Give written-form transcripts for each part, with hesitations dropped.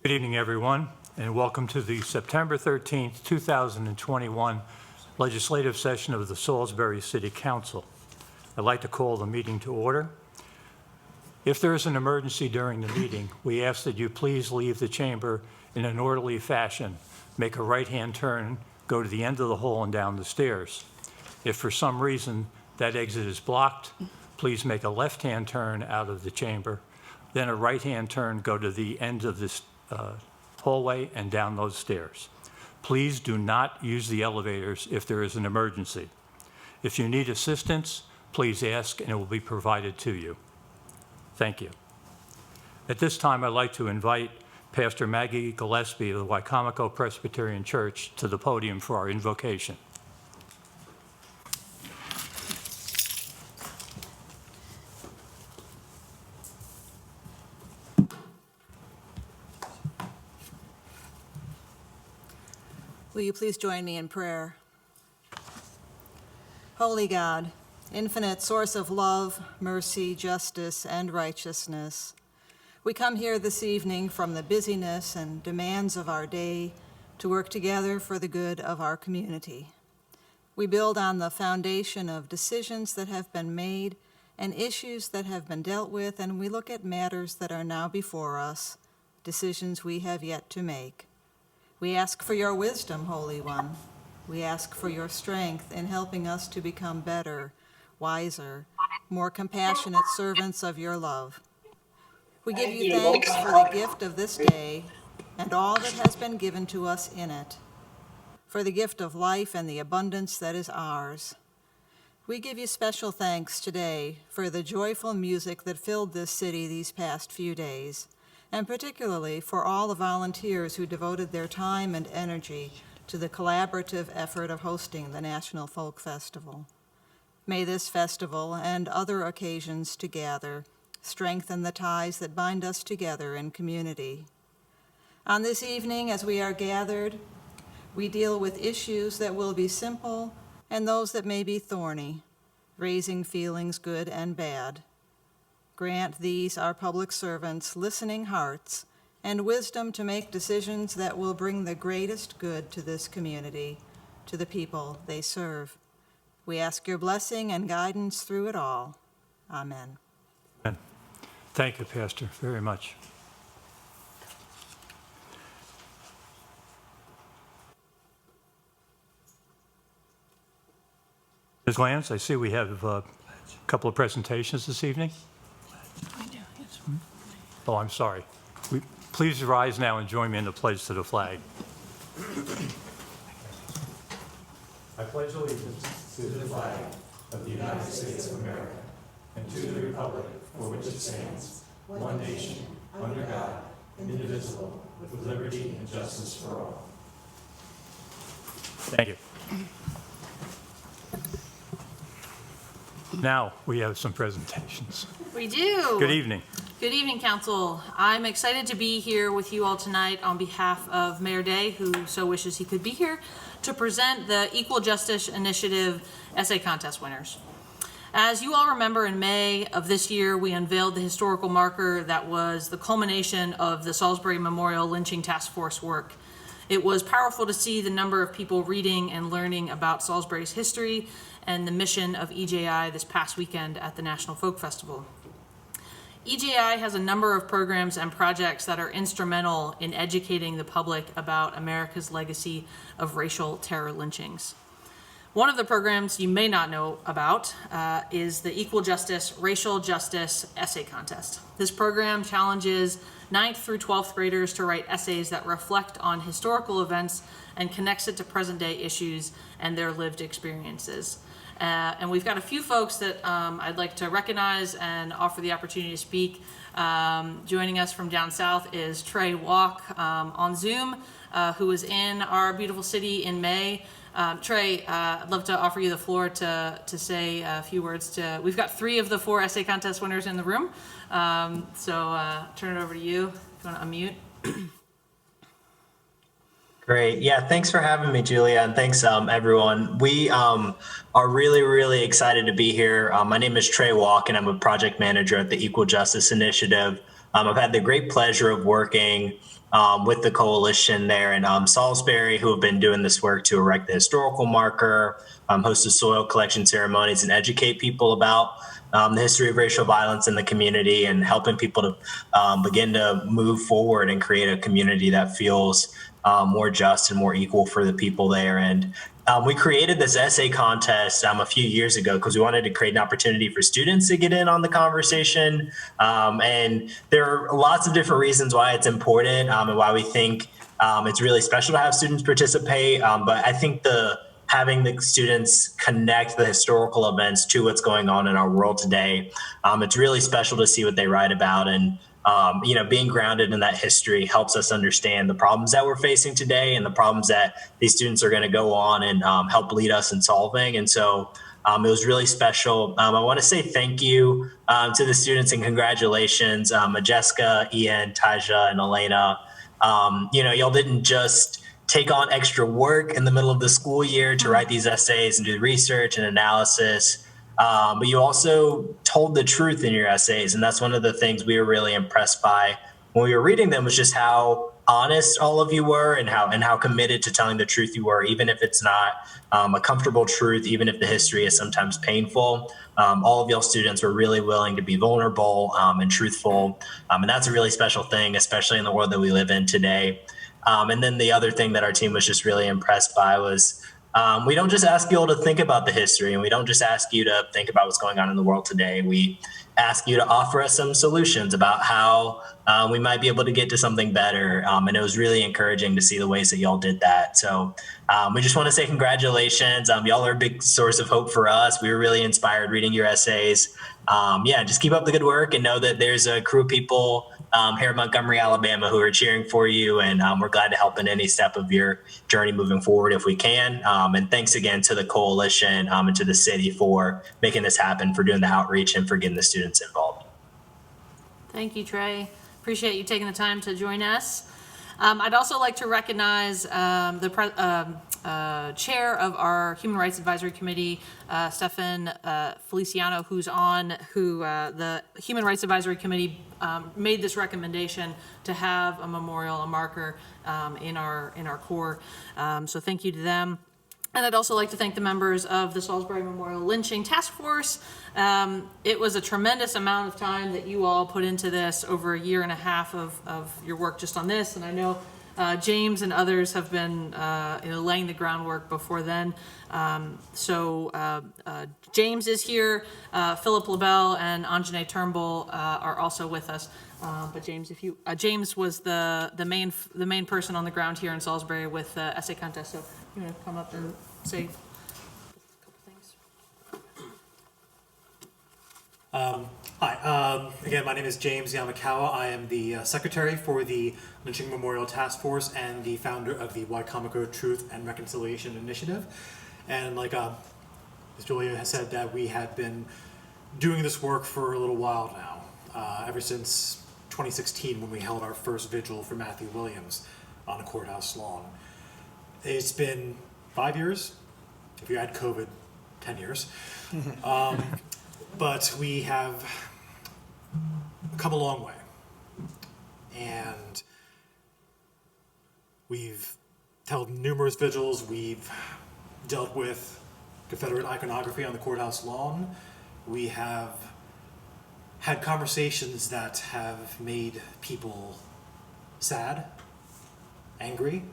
Good evening, everyone, and welcome to the September 13th, 2021 legislative session of the Salisbury City Council. I'd like to call the meeting to order. If there is an emergency during the meeting, we ask that you please leave the chamber in an orderly fashion. Make a right-hand turn, go to the end of the hall and down the stairs. If for some reason that exit is blocked, please make a left-hand turn out of the chamber, then a right-hand turn, go to the end of this hallway and down those stairs. Please do not use the elevators if there is an emergency. If you need assistance, please ask and it will be provided to you. Thank you. At this time, I'd like to invite Pastor Maggie Gillespie of the Wicomico Presbyterian Church to the podium for our invocation. Will you please join me in prayer? Holy God, infinite source of love, mercy, justice, and righteousness, we come here this evening from the busyness and demands of our day to work together for the good of our community. We build on the foundation of decisions that have been made and issues that have been dealt with, and we look at matters that are now before us, decisions we have yet to make. We ask for your wisdom, Holy One. We ask for your strength in helping us to become better, wiser, more compassionate servants of your love. We give you thanks for the gift of this day and all that has been given to us in it, for the gift of life and the abundance that is ours. We give you special thanks today for the joyful music that filled this city these past few days, and particularly for all the volunteers who devoted their time and energy to the collaborative effort of hosting the National Folk Festival. May this festival and other occasions to gather strengthen the ties that bind us together in community. On this evening, as we are gathered, we deal with issues that will be simple and those that may be thorny, raising feelings good and bad. Grant these, our public servants, listening hearts and wisdom to make decisions that will bring the greatest good to this community, to the people they serve. We ask your blessing and guidance through it all. Amen. Amen. Thank you, Pastor, very much. Ms. Lance, I see we have a couple of presentations this evening. I do, yes. Oh, I'm sorry. Please rise now and join me in the pledge to the flag. I pledge allegiance to the flag of the United States of America and to the republic for which it stands, one nation, under God, indivisible, with liberty and justice for all. Thank you. Now we have some presentations. We do. Good evening. Good evening, Council. I'm excited to be here with you all tonight on behalf of Mayor Day, who so wishes he could be here, to present the Equal Justice Initiative Essay Contest winners. As you all remember, in May of this year, we unveiled the historical marker that was the culmination of the Salisbury Memorial Lynching Task Force work. It was powerful to see the number of people reading and learning about Salisbury's history and the mission of EJI this past weekend at the National Folk Festival. EJI has a number of programs and projects that are instrumental in educating the public about America's legacy of racial terror lynchings. One of the programs you may not know about is the Equal Justice Racial Justice Essay Contest. This program challenges 9th through 12th graders to write essays that reflect on historical events and connects it to present day issues and their lived experiences. And we've got a few folks that I'd like to recognize and offer the opportunity to speak. Joining us from down south is Trey Walk on Zoom, who was in our beautiful city in May. Trey, I'd love to offer you the floor to say a few words. We've got 3 of the 4 essay contest winners in the room. So turn it over to you if you want to unmute. Great. Yeah, thanks for having me, Julia, and thanks, everyone. We are really, really excited to be here. My name is Trey Walk, and I'm a project manager at the Equal Justice Initiative. I've had the great pleasure of working with the coalition there in Salisbury, who have been doing this work to erect the historical marker, host the soil collection ceremonies, and educate people about the history of racial violence in the community, and helping people to begin to move forward and create a community that feels more just and more equal for the people there. And we created this essay contest a few years ago because we wanted to create an opportunity for students to get in on the conversation. And there are lots of different reasons why it's important and why we think it's really special to have students participate. But I think having the students connect the historical events to what's going on in our world today, it's really special to see what they write about. And being grounded in that history helps us understand the problems that we're facing today and the problems that these students are going to go on and help lead us in solving. And so it was really special. I want to say thank you to the students and congratulations, Majeska, Ian, Taja, and Elena. Y'all didn't just take on extra work in the middle of the school year to write these essays and do research and analysis. But you also told the truth in your essays. And that's one of the things we were really impressed by when we were reading them, was just how honest all of you were and how committed to telling the truth you were, even if it's not a comfortable truth, even if the history is sometimes painful. All of y'all students were really willing to be vulnerable and truthful. And that's a really special thing, especially in the world that we live in today. And then the other thing that our team was just really impressed by was we don't just ask you all to think about the history, and we don't just ask you to think about what's going on in the world today. We ask you to offer us some solutions about how we might be able to get to something better. And it was really encouraging to see the ways that y'all did that. So we just want to say congratulations. Y'all are a big source of hope for us. We were really inspired reading your essays. Just keep up the good work, and know that there's a crew of people here in Montgomery, Alabama, who are cheering for you, and we're glad to help in any step of your journey moving forward if we can. And thanks again to the coalition and to the city for making this happen, for doing the outreach, and for getting the students involved. Thank you, Trey. Appreciate you taking the time to join us. I'd also like to recognize the chair of our Human Rights Advisory Committee, Stefan Feliciano, who the Human Rights Advisory Committee made this recommendation to have a memorial, a marker in our core. So thank you to them. And I'd also like to thank the members of the Salisbury Memorial Lynching Task Force. It was a tremendous amount of time that you all put into this, over a year and a half of your work just on this. And I know James and others have been laying the groundwork before then. James is here. Philip LaBelle and Anjane Turnbull are also with us. But James, James was the main person on the ground here in Salisbury with the essay contest. So you want to come up and say a couple things? Hi, again, my name is James Yamakawa. I am the secretary for the Lynching Memorial Task Force and the founder of the Waikamako Truth and Reconciliation Initiative. And like Ms. Julia has said, that we had been doing this work for a little while now, ever since 2016, when we held our first vigil for Matthew Williams on a courthouse lawn. It's been 5 years, if you add COVID, 10 years. But we have come a long way, and we've held numerous vigils. We've dealt with Confederate iconography on the courthouse lawn. We have had conversations that have made people sad, angry,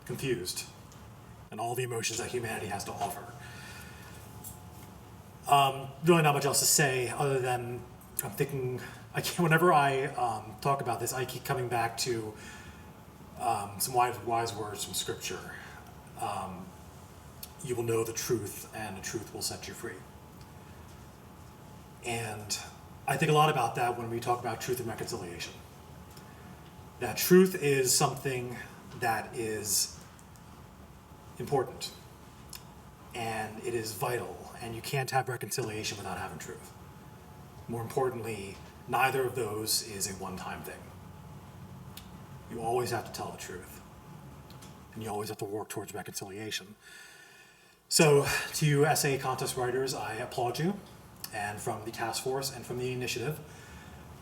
confused, and all the emotions that humanity has to offer. Really not much else to say other than I'm thinking, whenever I talk about this, I keep coming back to some wise words from Scripture. You will know the truth, and the truth will set you free. And I think a lot about that when we talk about truth and reconciliation. That truth is something that is important, and it is vital, and you can't have reconciliation without having truth. More importantly, neither of those is a one-time thing. You always have to tell the truth, and you always have to work towards reconciliation. So, to you essay contest writers, I applaud you, and from the task force and from the initiative,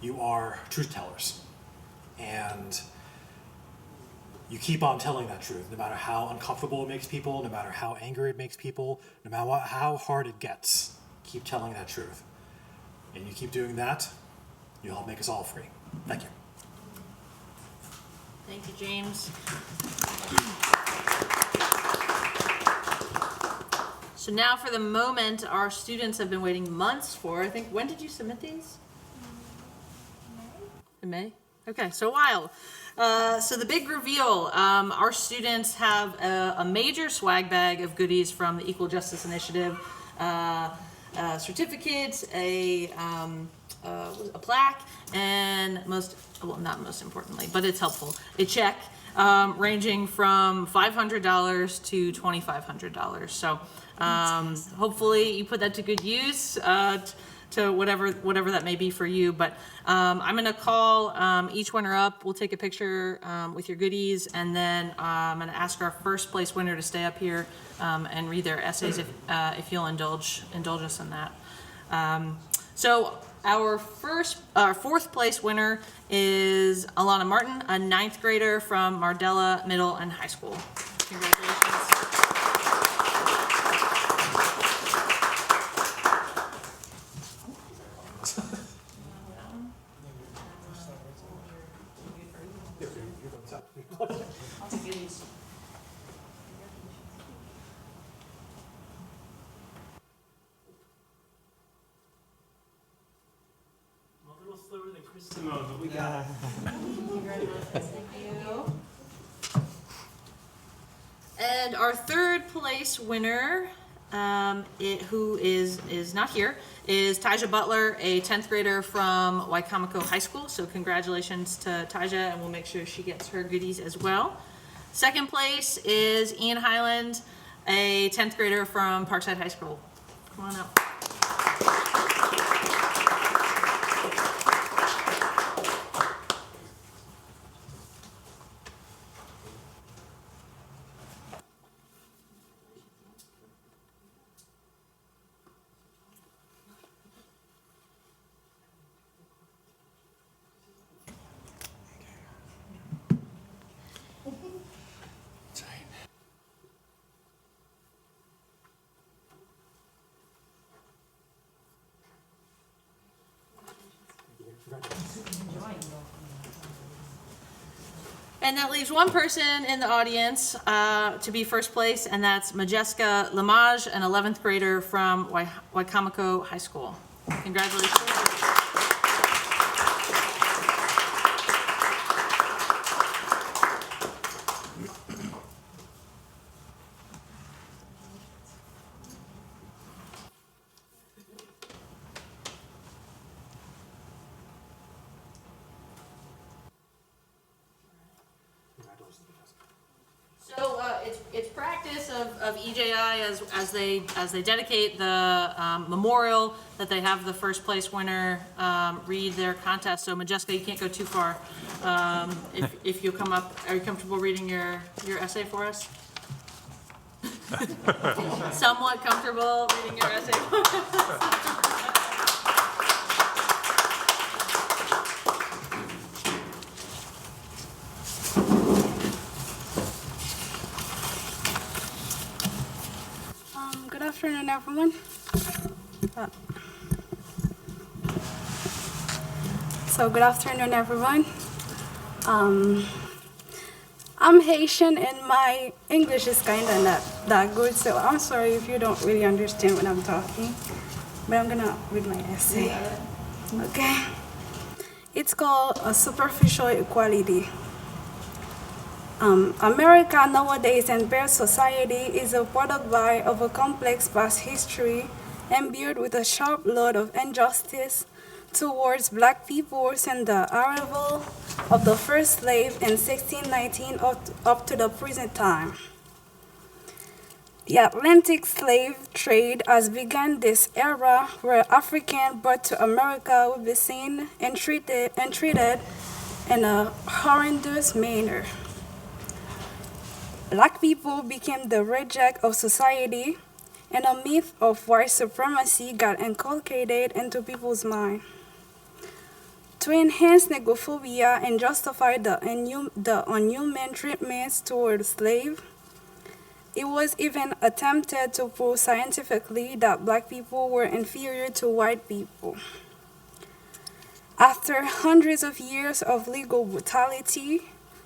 you are truth tellers. And you keep on telling that truth, no matter how uncomfortable it makes people, no matter how angry it makes people, no matter how hard it gets. Keep telling that truth. And you keep doing that, you'll help make us all free. Thank you. Thank you, James. So now for the moment our students have been waiting months for. I think, when did you submit these? In May? Okay, so a while. So the big reveal, our students have a major swag bag of goodies from the Equal Justice Initiative. Certificates, a plaque, and not most importantly, but it's helpful, a check ranging from $500 to $2,500. So hopefully you put that to good use, to whatever that may be for you. But I'm going to call each winner up. We'll take a picture with your goodies, and then I'm going to ask our first place winner to stay up here and read their essays if you'll indulge us in that. So our fourth place winner is Alana Martin, a 9th grader from Mardella Middle and High School. Congratulations. Slower than Chris Simone, but we got it. And our third place winner, who is not here, is Tyja Butler, a 10th grader from Wicomico High School. So congratulations to Tyja, and we'll make sure she gets her goodies as well. Second place is Ian Highland, a 10th grader from Parkside High School. Come on up. And that leaves one person in the audience to be first place, and that's Majeska Lamage, an 11th grader from Wicomico High School. Congratulations. So it's practice of EJI as they dedicate the memorial that they have the first place winner read their contest. So Majeska, you can't go too far. If you'll come up, are you comfortable reading your essay for us? Somewhat comfortable reading your essay for us? Good afternoon, everyone. Good afternoon, everyone. I'm Haitian and my English is kind of not that good, so I'm sorry if you don't really understand what I'm talking, but I'm gonna read my essay. Okay. It's called A Superficial Equality. America nowadays and their society is a product of a complex past history imbued with a sharp load of injustice towards black people since the arrival of the first slave in 1619 up to the present time. The Atlantic slave trade has begun this era where Africans brought to America will be seen and treated in a horrendous manner. Black people became the reject of society, and a myth of white supremacy got inculcated into people's minds. To enhance negrophobia and justify the unhuman treatments toward slaves, it was even attempted to prove scientifically that black people were inferior to white people. After hundreds of years of legal brutality,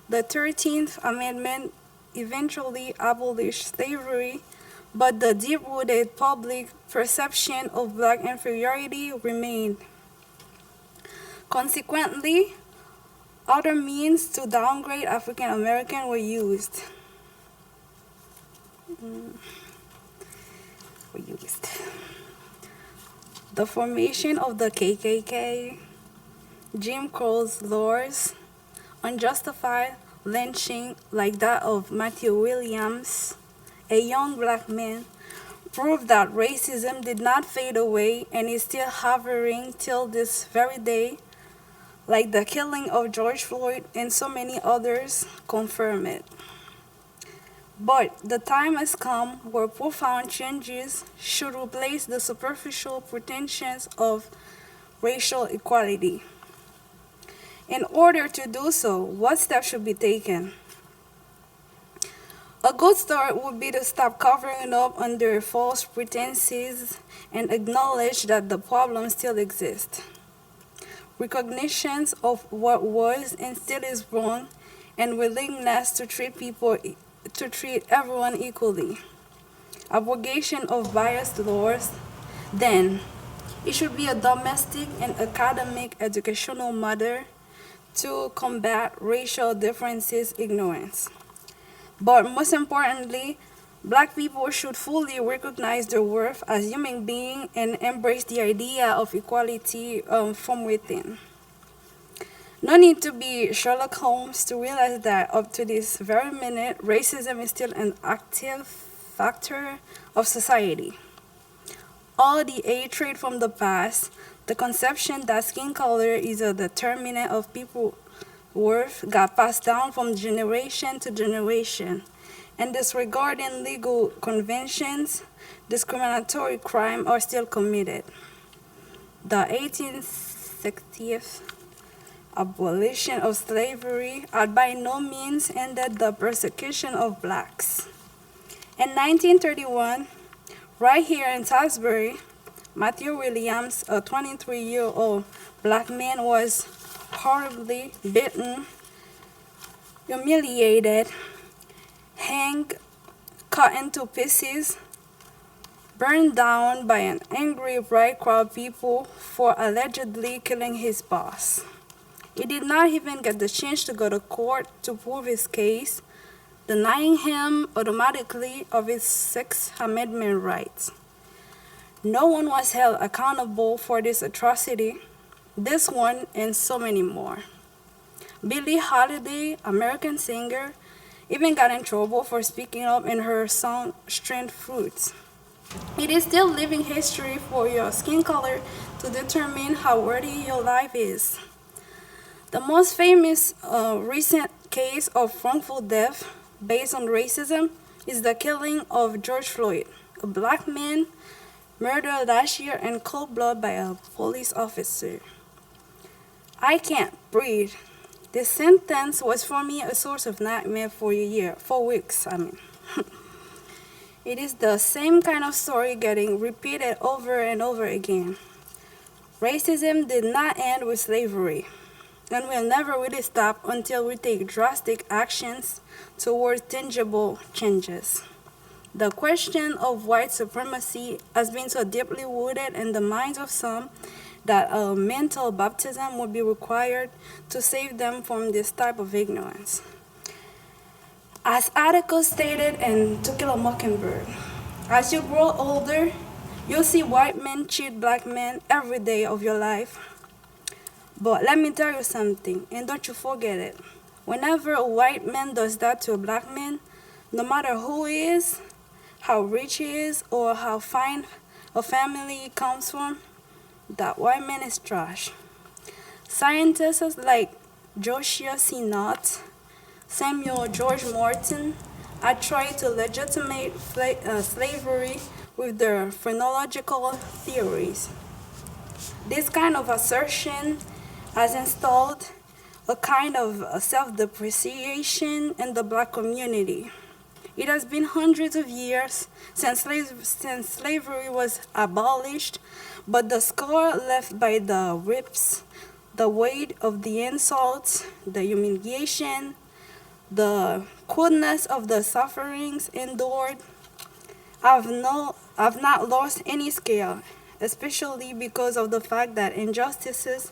the 13th Amendment eventually abolished slavery, but the deep-rooted public perception of black inferiority remained. Consequently, other means to downgrade African Americans were used. The formation of the KKK, Jim Crow's laws, unjustified lynching like that of Matthew Williams, a young black man, proved that racism did not fade away and is still hovering till this very day, like the killing of George Floyd and so many others confirm it. But the time has come where profound changes should replace the superficial pretensions of racial equality. In order to do so, what steps should be taken? A good start would be to stop covering up under false pretenses and acknowledge that the problem still exists. Recognition of what was and still is wrong, and willingness to treat everyone equally. Abrogation of biased laws. Then, it should be a domestic and academic educational matter to combat racial differences ignorance. But most importantly, black people should fully recognize their worth as human beings and embrace the idea of equality from within. No need to be Sherlock Holmes to realize that up to this very minute, racism is still an active factor of society. All the hatred from the past, the conception that skin color is a determinant of people's worth got passed down from generation to generation, and disregarding legal conventions, discriminatory crimes are still committed. The 1860th abolition of slavery had by no means ended the persecution of blacks. In 1931, right here in Salisbury, Matthew Williams, a 23-year-old black man, was horribly beaten, humiliated, hanged, cut into pieces, burned down by an angry white crowd people for allegedly killing his boss. He did not even get the chance to go to court to prove his case, denying him automatically of his Sixth Amendment rights. No one was held accountable for this atrocity, this one and so many more. Billie Holiday, American singer, even got in trouble for speaking up in her song Strange Fruits. It is still living history for your skin color to determine how worthy your life is. The most famous recent case of wrongful death based on racism is the killing of George Floyd, a black man murdered last year in cold blood by a police officer. I can't breathe. This sentence was for me a source of nightmare for weeks. It is the same kind of story getting repeated over and over again. Racism did not end with slavery, and will never really stop until we take drastic actions towards tangible changes. The question of white supremacy has been so deeply rooted in the minds of some that a mental baptism would be required to save them from this type of ignorance. As article stated in To Kill a Mockingbird, as you grow older, you'll see white men cheat black men every day of your life. But let me tell you something, and don't you forget it. Whenever a white man does that to a black man, no matter who he is, how rich he is, or how fine a family he comes from, that white man is trash. Scientists like Josiah C. Knott, Samuel George Morton are trying to legitimate slavery with their phrenological theories. This kind of assertion has installed a kind of self-depreciation in the Black community. It has been hundreds of years since slavery was abolished, but the scar left by the whips, the weight of the insults, the humiliation, the coldness of the sufferings endured, have not lost any scale, especially because of the fact that injustices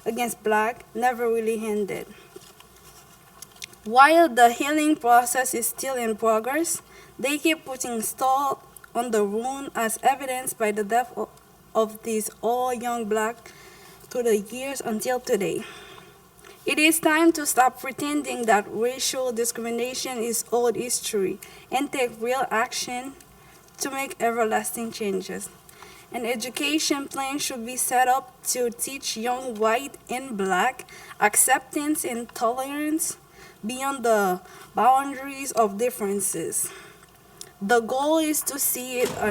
against Black never really ended. While the healing process is still in progress, they keep putting salt on the wound as evidenced by the death of these all young Black through the years until today. It is time to stop pretending that racial discrimination is old history and take real action to make everlasting changes. An education plan should be set up to teach young white and Black acceptance and tolerance beyond the boundaries of differences. The goal is to see it a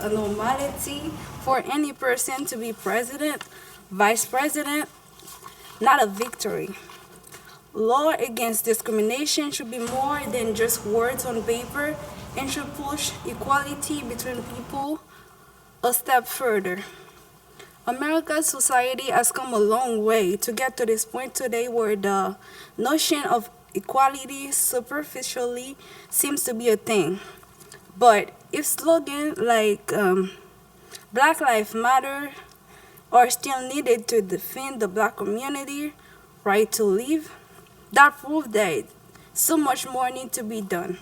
normality for any person to be president, vice president, not a victory. Law against discrimination should be more than just words on paper and should push equality between people a step further. America's society has come a long way to get to this point today where the notion of equality superficially seems to be a thing. But if slogans like Black Lives Matter are still needed to defend the Black community right to live, that proves that so much more needs to be done.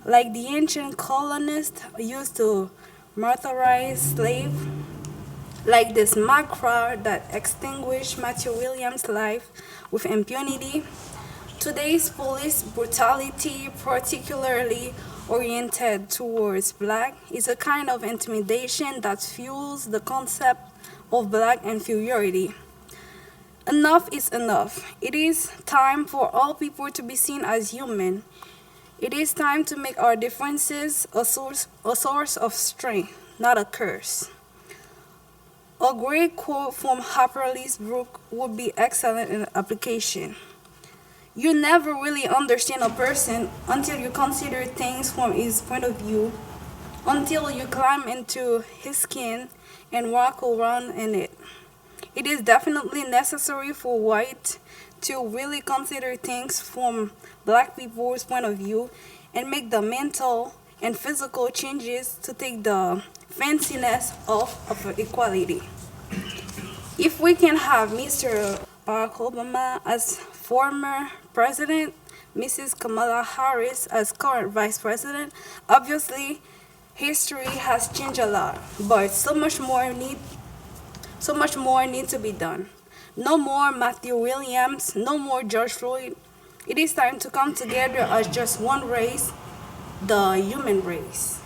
Like the ancient colonists used to martyrize slaves, like this mad crowd that extinguished Matthew Williams' life with impunity, today's police brutality, particularly oriented towards Black, is a kind of intimidation that fuels the concept of Black inferiority. Enough is enough. It is time for all people to be seen as human. It is time to make our differences a source of strength, not a curse. A great quote from Harper Lee's book would be excellent in application. You never really understand a person until you consider things from his point of view, until you climb into his skin and walk around in it. It is definitely necessary for white to really consider things from Black people's point of view and make the mental and physical changes to take the fanciness off of equality. If we can have Mr. Barack Obama as former president, Mrs. Kamala Harris as current vice president, obviously history has changed a lot, but so much more needs to be done. No more Matthew Williams, no more George Floyd. It is time to come together as just one race, the human race.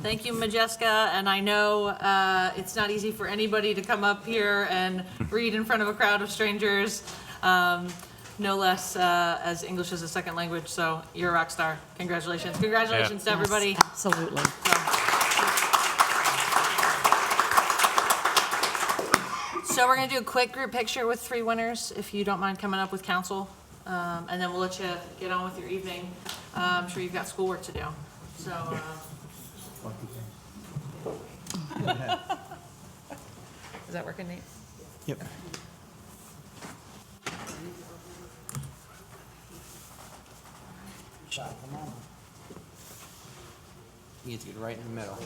Thank you, Majeska, and I know it's not easy for anybody to come up here and read in front of a crowd of strangers, no less as English as a second language, so you're a rock star. Congratulations. Congratulations to everybody. Absolutely. So we're gonna do a quick group picture with 3 winners, if you don't mind coming up with council, and then we'll let you get on with your evening. I'm sure you've got schoolwork to do, so. Is that working, Nate? Yep. You get to get right in the middle.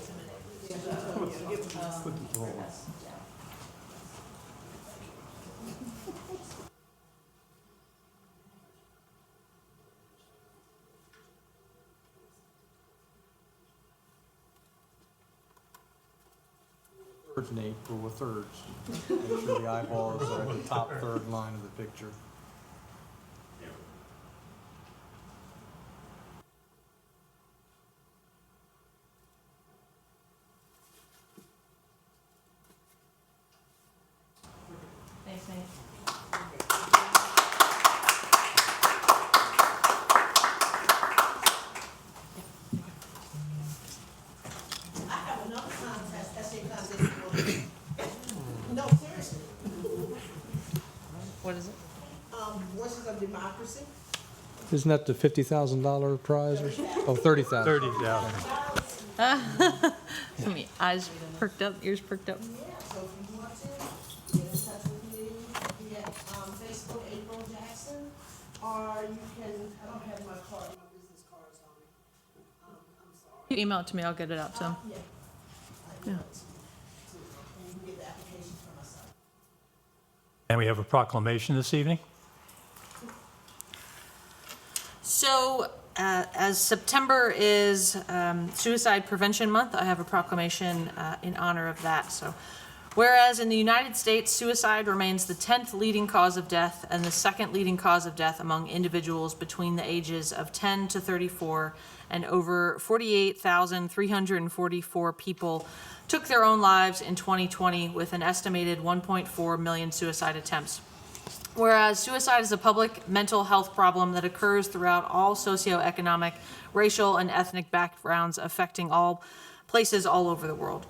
Thirds, Nate, rule of thirds. Make sure the eyeballs are at the top third line of the picture. Isn't that the $50,000 prize or? Oh, 30,000. 30,000. My eyes perked up, ears perked up. So if you want to, get in touch with me via Facebook, April Jackson, or you can, I don't have my card, my business cards on me. I'm sorry. You email it to me, I'll get it out to him. Yeah. Yeah. And you can get the application from my site. And we have a proclamation this evening. So, as September is Suicide Prevention Month, I have a proclamation in honor of that. So, whereas in the United States, suicide remains the 10th leading cause of death and the second leading cause of death among individuals between the ages of 10 to 34, and over 48,344 people took their own lives in 2020 with an estimated 1.4 million suicide attempts. Whereas suicide is a public mental health problem that occurs throughout all socioeconomic, racial, and ethnic backgrounds, affecting all places all over the world.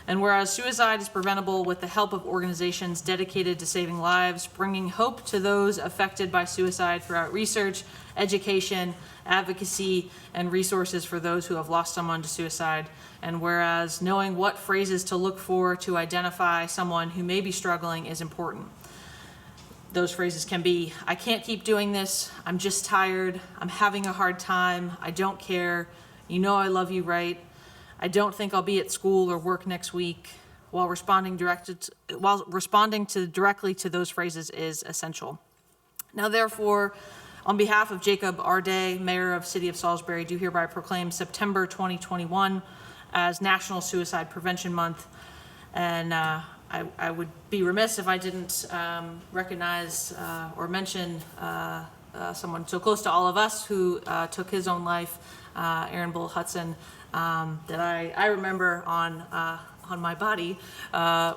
And whereas suicide is preventable with the help of organizations dedicated to saving lives, bringing hope to those affected by suicide throughout research, education, advocacy, and resources for those who have lost someone to suicide. And whereas knowing what phrases to look for to identify someone who may be struggling is important. Those phrases can be, I can't keep doing this, I'm just tired, I'm having a hard time, I don't care, you know I love you, right? I don't think I'll be at school or work next week. While responding directly to those phrases is essential. Now therefore, on behalf of Jacob R. Day, Mayor of City of Salisbury, do hereby proclaim September 2021 as National Suicide Prevention Month. And I would be remiss if I didn't recognize or mention someone so close to all of us who took his own life, Aaron Bull Hudson, that I remember on my body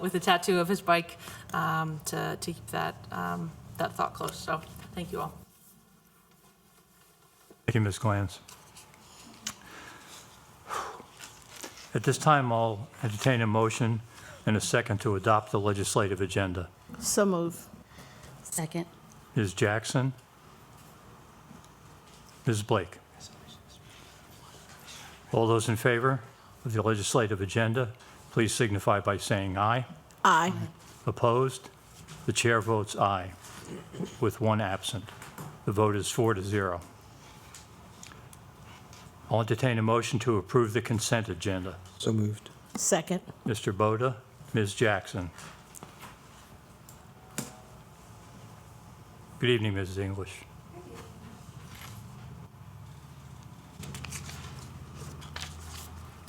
with a tattoo of his bike to keep that thought close. So thank you all. Thank you, Ms. Glantz. At this time, I'll entertain a motion and a second to adopt the legislative agenda. So move. Second. Ms. Jackson? Ms. Blake? All those in favor of the legislative agenda, please signify by saying aye. Aye. Opposed? The chair votes aye, with one absent. The vote is 4-0. I'll entertain a motion to approve the consent agenda. So moved. Second. Mr. Boda, Ms. Jackson. Good evening, Mrs. English.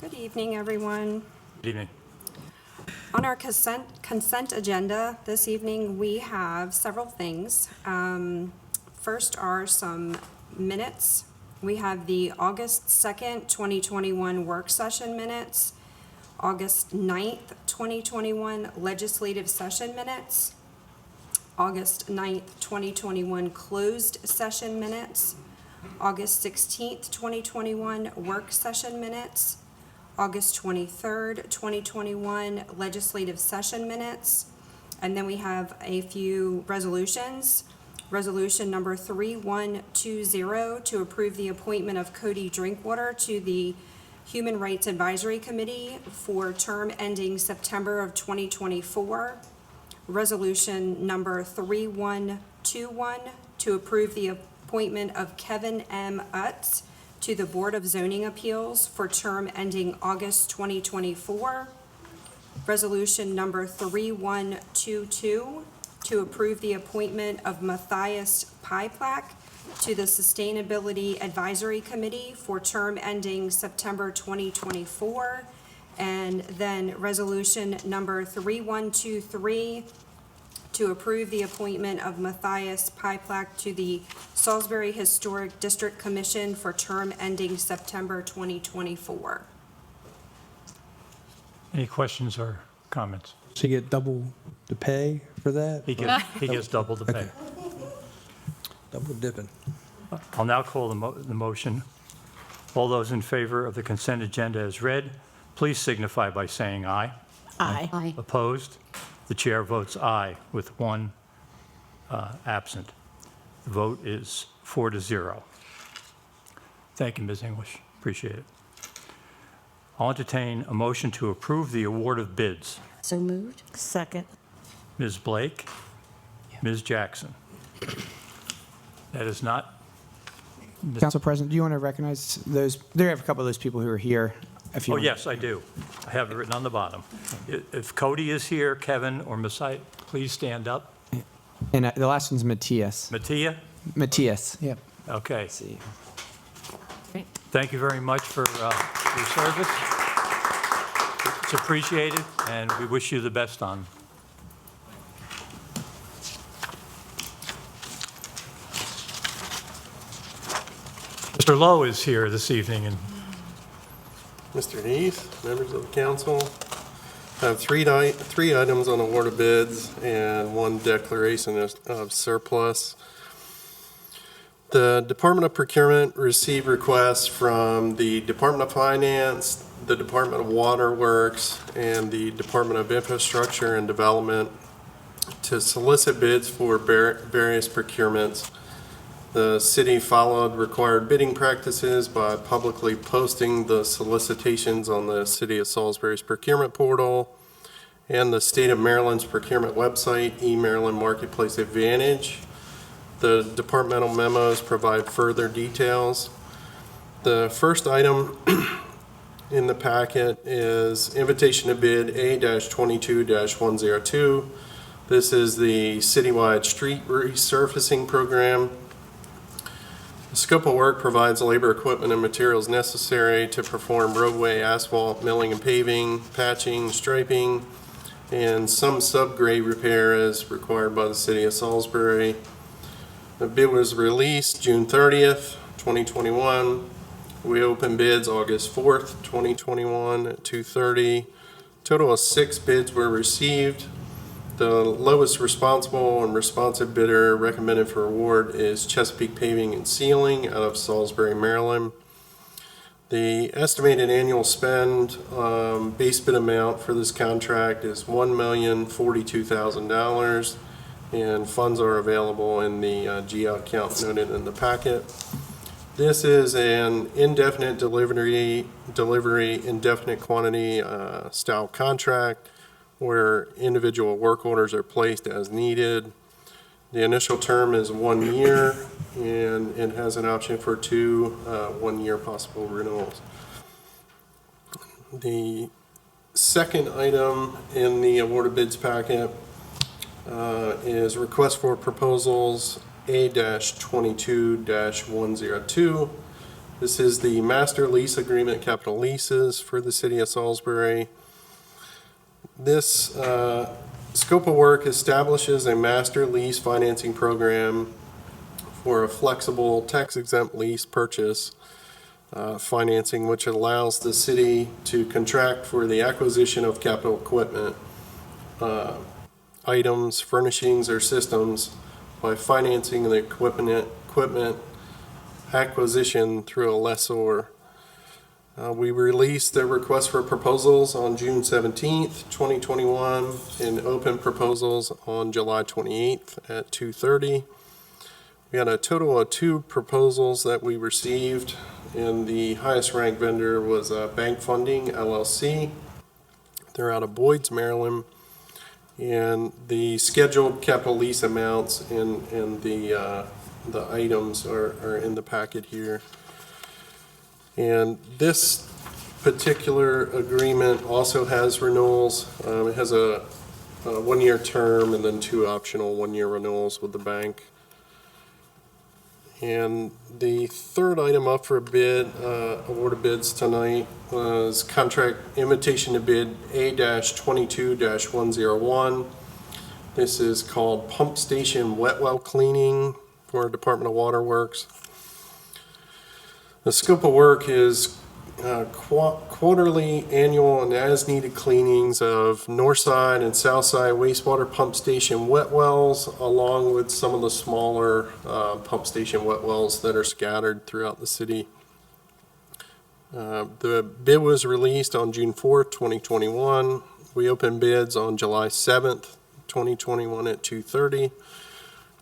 Good evening, everyone. Good evening. On our consent agenda this evening, we have several things. First are some minutes. We have the August 2nd, 2021 work session minutes, August 9th, 2021 legislative session minutes, August 9th, 2021 closed session minutes, August 16th, 2021 work session minutes, August 23rd, 2021 legislative session minutes, and then we have a few resolutions. Resolution number 3120 to approve the appointment of Cody Drinkwater to the Human Rights Advisory Committee for term ending September of 2024. Resolution number 3121 to approve the appointment of Kevin M. Utz to the Board of Zoning Appeals for term ending August 2024. Resolution number 3122 to approve the appointment of Matthias Pieplak to the Sustainability Advisory Committee for term ending September 2024. And then resolution number 3123 to approve the appointment of Matthias Pieplak to the Salisbury Historic District Commission for term ending September 2024. Any questions or comments? So you get double the pay for that? He gets double the pay. Double dipping. I'll now call the motion. All those in favor of the consent agenda as read, please signify by saying aye. Aye. Aye. Opposed? The chair votes aye with one absent. The vote is 4-0. Thank you, Ms. English. Appreciate it. I'll entertain a motion to approve the award of bids. So moved. Second. Ms. Blake, Ms. Jackson. That is not, Council President, do you want to recognize those? There are a couple of those people who are here. If you oh, want. yes, I do. I have it written on the bottom. If Cody is here, Kevin or Masai, please stand up. And the last one's Matthias. Mattia? Matthias. Yep. Okay. Let's see. Great. Thank you very much for your service. It's appreciated, and we wish you the best on. Mr. Lowe is here this evening, and Mr. Heath, members of the council, I have three items on award of bids and one declaration of surplus. The Department of Procurement received requests from the Department of Finance, the Department of Waterworks, and the Department of Infrastructure and Development to solicit bids for various procurements. The city followed required bidding practices by publicly posting the solicitations on the City of Salisbury's procurement portal and the State of Maryland's procurement website, eMaryland Marketplace Advantage. The departmental memos provide further details. The first item in the packet is invitation to bid A-22-102. This is the citywide street resurfacing program. The scope of work provides labor, equipment, and materials necessary to perform roadway asphalt milling and paving, patching, striping, and some subgrade repair as required by the City of Salisbury. The bid was released June 30th, 2021. We opened bids August 4th, 2021 at 2:30. Total of 6 bids were received. The lowest responsible and responsive bidder recommended for award is Chesapeake Paving and Sealing out of Salisbury, Maryland. The estimated annual spend base bid amount for this contract is $1,042,000, and funds are available in the GI account noted in the packet. This is an indefinite delivery, indefinite quantity style contract, where individual work orders are placed as needed. The initial term is 1 year, and it has an option for 2 one-year possible renewals. The second item in the awarded bids packet is request for proposals A-22-102. This is the master lease agreement, capital leases for the City of Salisbury. This scope of work establishes a master lease financing program for a flexible tax-exempt lease purchase financing, which allows the city to contract for the acquisition of capital equipment, items, furnishings, or systems by financing the equipment acquisition through a lessor. We released the request for proposals on June 17th, 2021, and opened proposals on July 28th at 2:30. We had a total of 2 proposals that we received, and the highest ranked vendor was Bank Funding, LLC. They're out of Boyd's, Maryland. And the scheduled capital lease amounts and the items are in the packet here. And this particular agreement also has renewals. It has a 1-year term and then 2 optional 1-year renewals with the bank. And the third item up for bid, awarded bids tonight, was contract invitation to bid A-22-101. This is called Pump Station Wet Well Cleaning for Department of Waterworks. The scope of work is quarterly, annual, and as-needed cleanings of north side and south side wastewater pump station wet wells, along with some of the smaller pump station wet wells that are scattered throughout the city. The bid was released on June 4th, 2021. We opened bids on July 7th, 2021 at 2:30.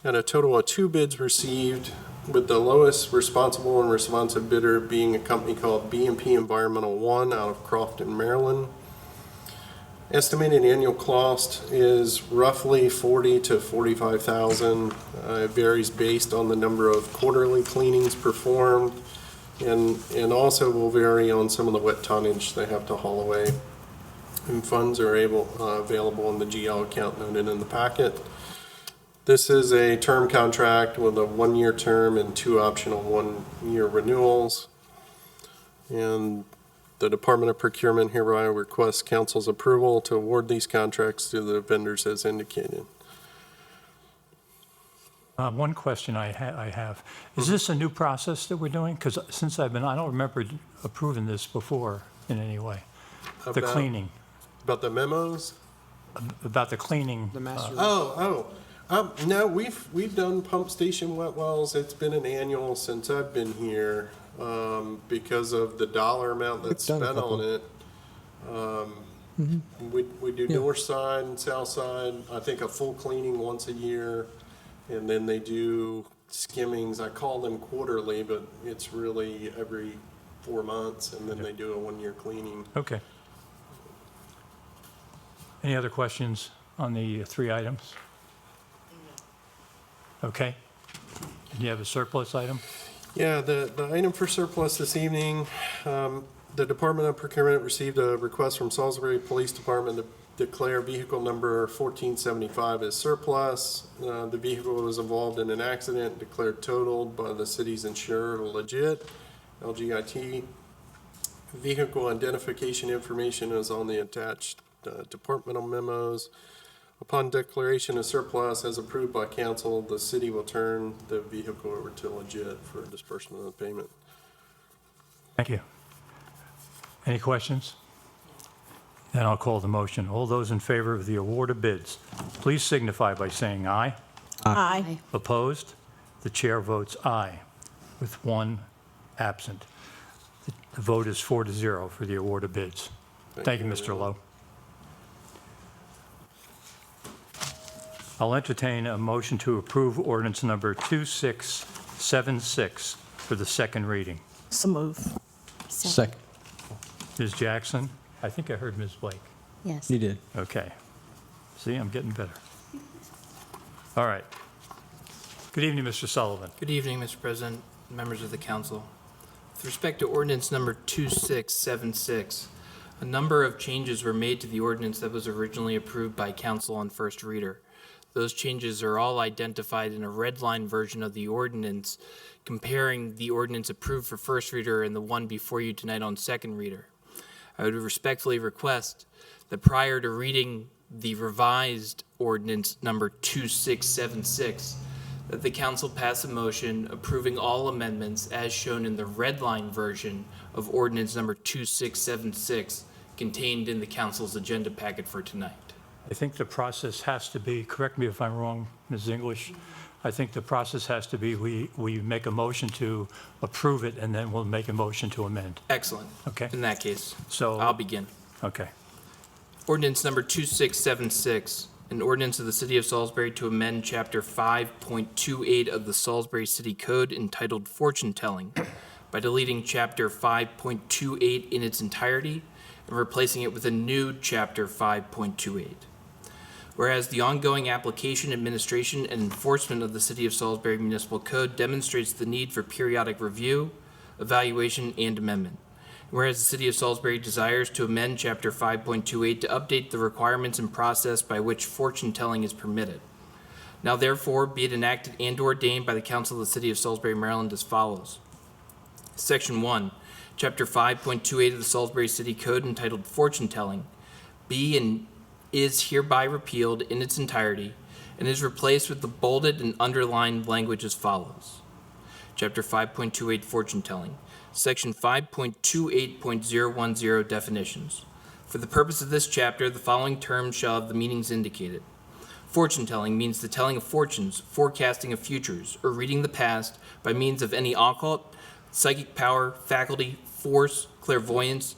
Got a total of 2 bids received, with the lowest responsible and responsive bidder being a company called B&P Environmental One out of Crofton, Maryland. Estimated annual cost is roughly $40,000 to $45,000. It varies based on the number of quarterly cleanings performed, and also will vary on some of the wet tonnage they have to haul away. And funds are available in the GL account noted in the packet. This is a term contract with a 1-year term and 2 optional 1-year renewals. And the Department of Procurement hereby requests council's approval to award these contracts to the vendors as indicated. One question I have, is this a new process that we're doing? Because since I don't remember approving this before in any way. The cleaning, About the memos? about the cleaning. The master. No, we've done pump station wet wells. It's been an annual since I've been here, because of the dollar amount that's We've done a spent on couple. it. We do north side and south side, I think a full cleaning once a year, and then they do skimmings. I call them quarterly, but it's really every 4 months, and then they do a 1-year cleaning. Okay. Any other questions on the 3 items? Okay. And you have a surplus item? Yeah, the item for surplus this evening, the Department of Procurement received a request from Salisbury Police Department to declare vehicle number 1475 as surplus. The vehicle was involved in an accident, declared totaled by the city's insurer, Legit, LGIT. Vehicle identification information is on the attached departmental memos. Upon declaration of surplus as approved by council, the city will turn the vehicle over to Legit for disbursement of the payment. Thank you. Any questions? Then I'll call the motion. All those in favor of the award of bids, please signify by saying aye. Aye. Opposed? The chair votes aye, with 1 absent. The vote is 4-0 for the award of bids. Thank you, Mr. Lowe. I'll entertain a motion to approve ordinance number 2676 for the second reading. So move. Second. Ms. Jackson? I think I heard Ms. Blake. Yes. You did. Okay. See, I'm getting better. All right. Good evening, Mr. Sullivan. Good evening, Mr. President, members of the council. With respect to ordinance number 2676, a number of changes were made to the ordinance that was originally approved by council on first reader. Those changes are all identified in a red line version of the ordinance, comparing the ordinance approved for first reader and the one before you tonight on second reader. I would respectfully request that prior to reading the revised ordinance number 2676, that the council pass a motion approving all amendments as shown in the red line version of ordinance number 2676 contained in the council's agenda packet for tonight. I think the process has to be, correct me if I'm wrong, Ms. English, I think the process has to be we make a motion to approve it, and then we'll make a motion to amend. Excellent. Okay. In that case, So I'll begin. Okay. Ordinance number 2676, an ordinance of the City of Salisbury to amend Chapter 5.28 of the Salisbury City Code entitled Fortune Telling by deleting Chapter 5.28 in its entirety and replacing it with a new Chapter 5.28. Whereas the ongoing application, administration, and enforcement of the City of Salisbury Municipal Code demonstrates the need for periodic review, evaluation, and amendment. Whereas the City of Salisbury desires to amend Chapter 5.28 to update the requirements and process by which fortune telling is permitted. Now therefore be it enacted and ordained by the Council of the City of Salisbury, Maryland as follows. Section 1, Chapter 5.28 of the Salisbury City Code entitled Fortune Telling, be and is hereby repealed in its entirety and is replaced with the bolded and underlined language as follows. Chapter 5.28 Fortune Telling. Section 5.28.010 Definitions. For the purpose of this chapter, the following terms shall have the meanings indicated. Fortune telling means the telling of fortunes, forecasting of futures, or reading the past by means of any occult, psychic power, faculty, force, clairvoyance,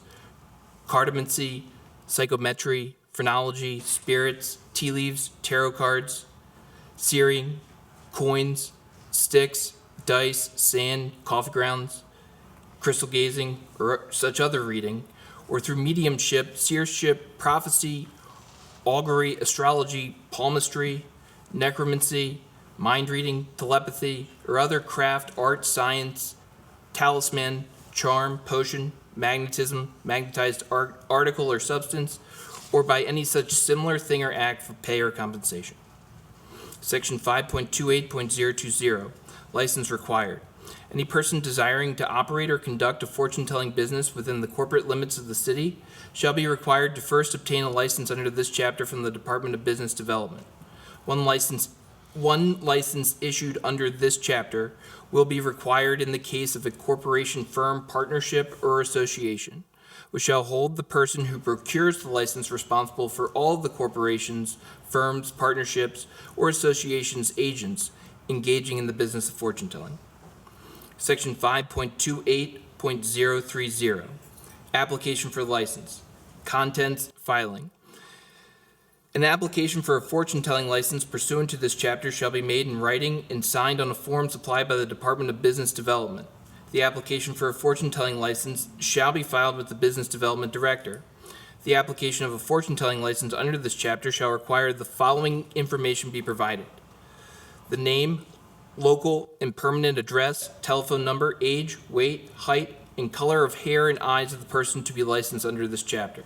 cartomancy, psychometry, phrenology, spirits, tea leaves, tarot cards, searing, coins, sticks, dice, sand, coffee grounds, crystal gazing, or such other reading, or through mediumship, seership, prophecy, augury, astrology, palmistry, necromancy, mind reading, telepathy, or other craft, art, science, talisman, charm, potion, magnetism, magnetized article or substance, or by any such similar thing or act for pay or compensation. Section 5.28.020, license required. Any person desiring to operate or conduct a fortune-telling business within the corporate limits of the city shall be required to first obtain a license under this chapter from the Department of Business Development. One license issued under this chapter will be required in the case of a corporation, firm, partnership, or association, which shall hold the person who procures the license responsible for all of the corporations, firms, partnerships, or associations' agents engaging in the business of fortune-telling. Section 5.28.030, application for license, contents, filing. An application for a fortune-telling license pursuant to this chapter shall be made in writing and signed on a form supplied by the Department of Business Development. The application for a fortune-telling license shall be filed with the Business Development Director. The application of a fortune-telling license under this chapter shall require the following information be provided: the name, local and permanent address, telephone number, age, weight, height, and color of hair and eyes of the person to be licensed under this chapter.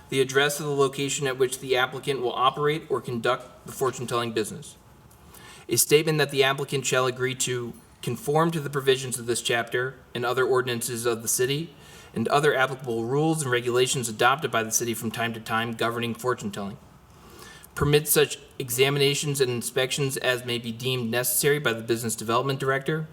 The address of the location at which the applicant will operate or conduct the fortune-telling business. A statement that the applicant shall agree to conform to the provisions of this chapter and other ordinances of the city and other applicable rules and regulations adopted by the city from time to time governing fortune-telling. Permit such examinations and inspections as may be deemed necessary by the Business Development Director,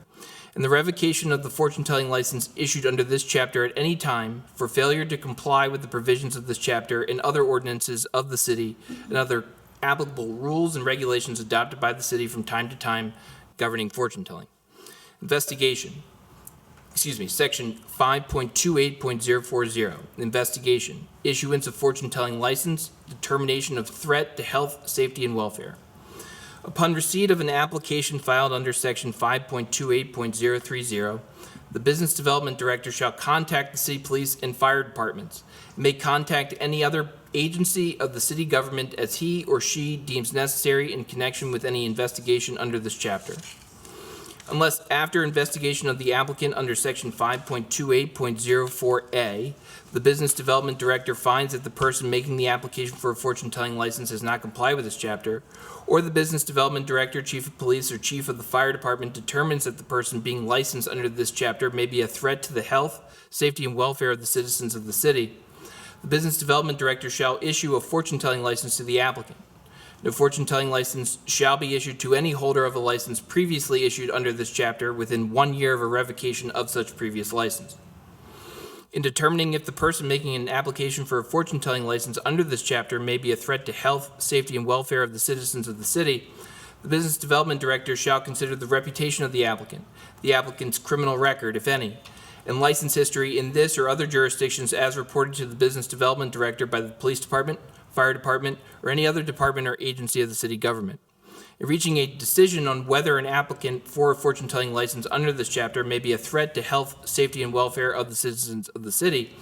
and the revocation of the fortune-telling license issued under this chapter at any time for failure to comply with the provisions of this chapter and other ordinances of the city and other applicable rules and regulations adopted by the city from time to time governing fortune-telling. Section 5.28.040, investigation, issuance of fortune-telling license, determination of threat to health, safety, and welfare. Upon receipt of an application filed under Section 5.28.030, the Business Development Director shall contact the city police and fire departments, and may contact any other agency of the city government as he or she deems necessary in connection with any investigation under this chapter. Unless after investigation of the applicant under Section 5.28.04A, the Business Development Director finds that the person making the application for a fortune-telling license has not complied with this chapter, or the Business Development Director, Chief of Police, or Chief of the Fire Department determines that the person being licensed under this chapter may be a threat to the health, safety, and welfare of the citizens of the city, the Business Development Director shall issue a fortune-telling license to the applicant. No fortune-telling license shall be issued to any holder of a license previously issued under this chapter within 1 year of a revocation of such previous license. In determining if the person making an application for a fortune-telling license under this chapter may be a threat to health, safety, and welfare of the citizens of the city, the Business Development Director shall consider the reputation of the applicant's criminal record, if any, and license history in this or other jurisdictions as reported to the Business Development Director by the Police Department, Fire Department, or any other department or agency of the city government. In reaching a decision on whether an applicant for a fortune-telling license under this chapter may be a threat to health, safety, and welfare of the citizens of the city,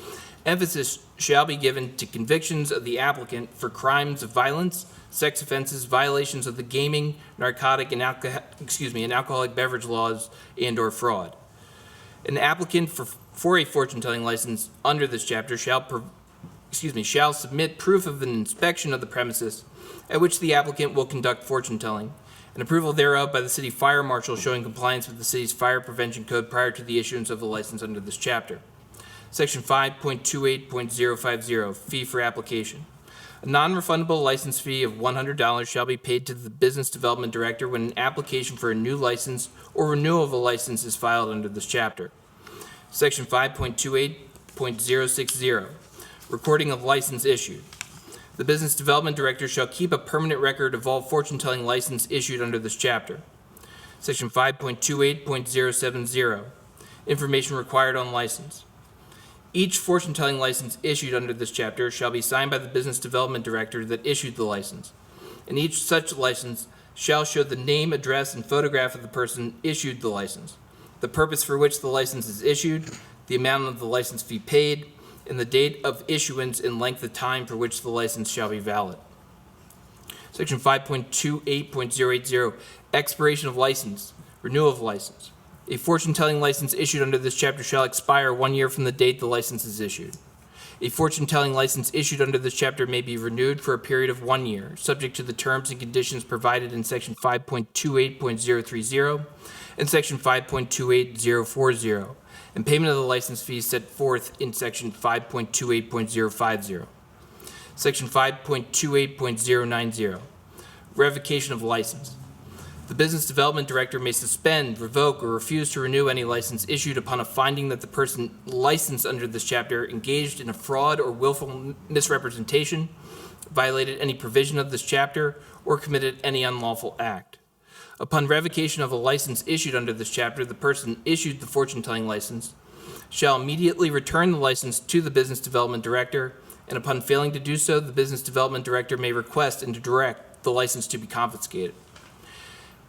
emphasis shall be given to convictions of the applicant for crimes of violence, sex offenses, violations of the gaming, narcotic, and alcoholic beverage laws, and/or fraud. An applicant for a fortune-telling license under this chapter shall submit proof of an inspection of the premises at which the applicant will conduct fortune-telling, and approval thereof by the city fire marshal showing compliance with the city's fire prevention code prior to the issuance of the license under this chapter. Section 5.28.050, fee for application. A non-refundable license fee of $100 shall be paid to the Business Development Director when an application for a new license or renewal of a license is filed under this chapter. Section 5.28.060, recording of license issued. The Business Development Director shall keep a permanent record of all fortune-telling license issued under this chapter. Section 5.28.070, information required on license. Each fortune-telling license issued under this chapter shall be signed by the Business Development Director that issued the license, and each such license shall show the name, address, and photograph of the person issued the license, the purpose for which the license is issued, the amount of the license fee paid, and the date of issuance and length of time for which the license shall be valid. Section 5.28.080, expiration of license, renewal of license. A fortune-telling license issued under this chapter shall expire 1 year from the date the license is issued. A fortune-telling license issued under this chapter may be renewed for a period of 1 year, subject to the terms and conditions provided in Section 5.28.030 and Section 5.28040, and payment of the license fees set forth in Section 5.28.050. Section 5.28.090, revocation of license. The Business Development Director may suspend, revoke, or refuse to renew any license issued upon a finding that the person licensed under this chapter engaged in a fraud or willful misrepresentation, violated any provision of this chapter, or committed any unlawful act. Upon revocation of a license issued under this chapter, the person issued the fortune-telling license shall immediately return the license to the Business Development Director, and upon failing to do so, the Business Development Director may request and direct the license to be confiscated.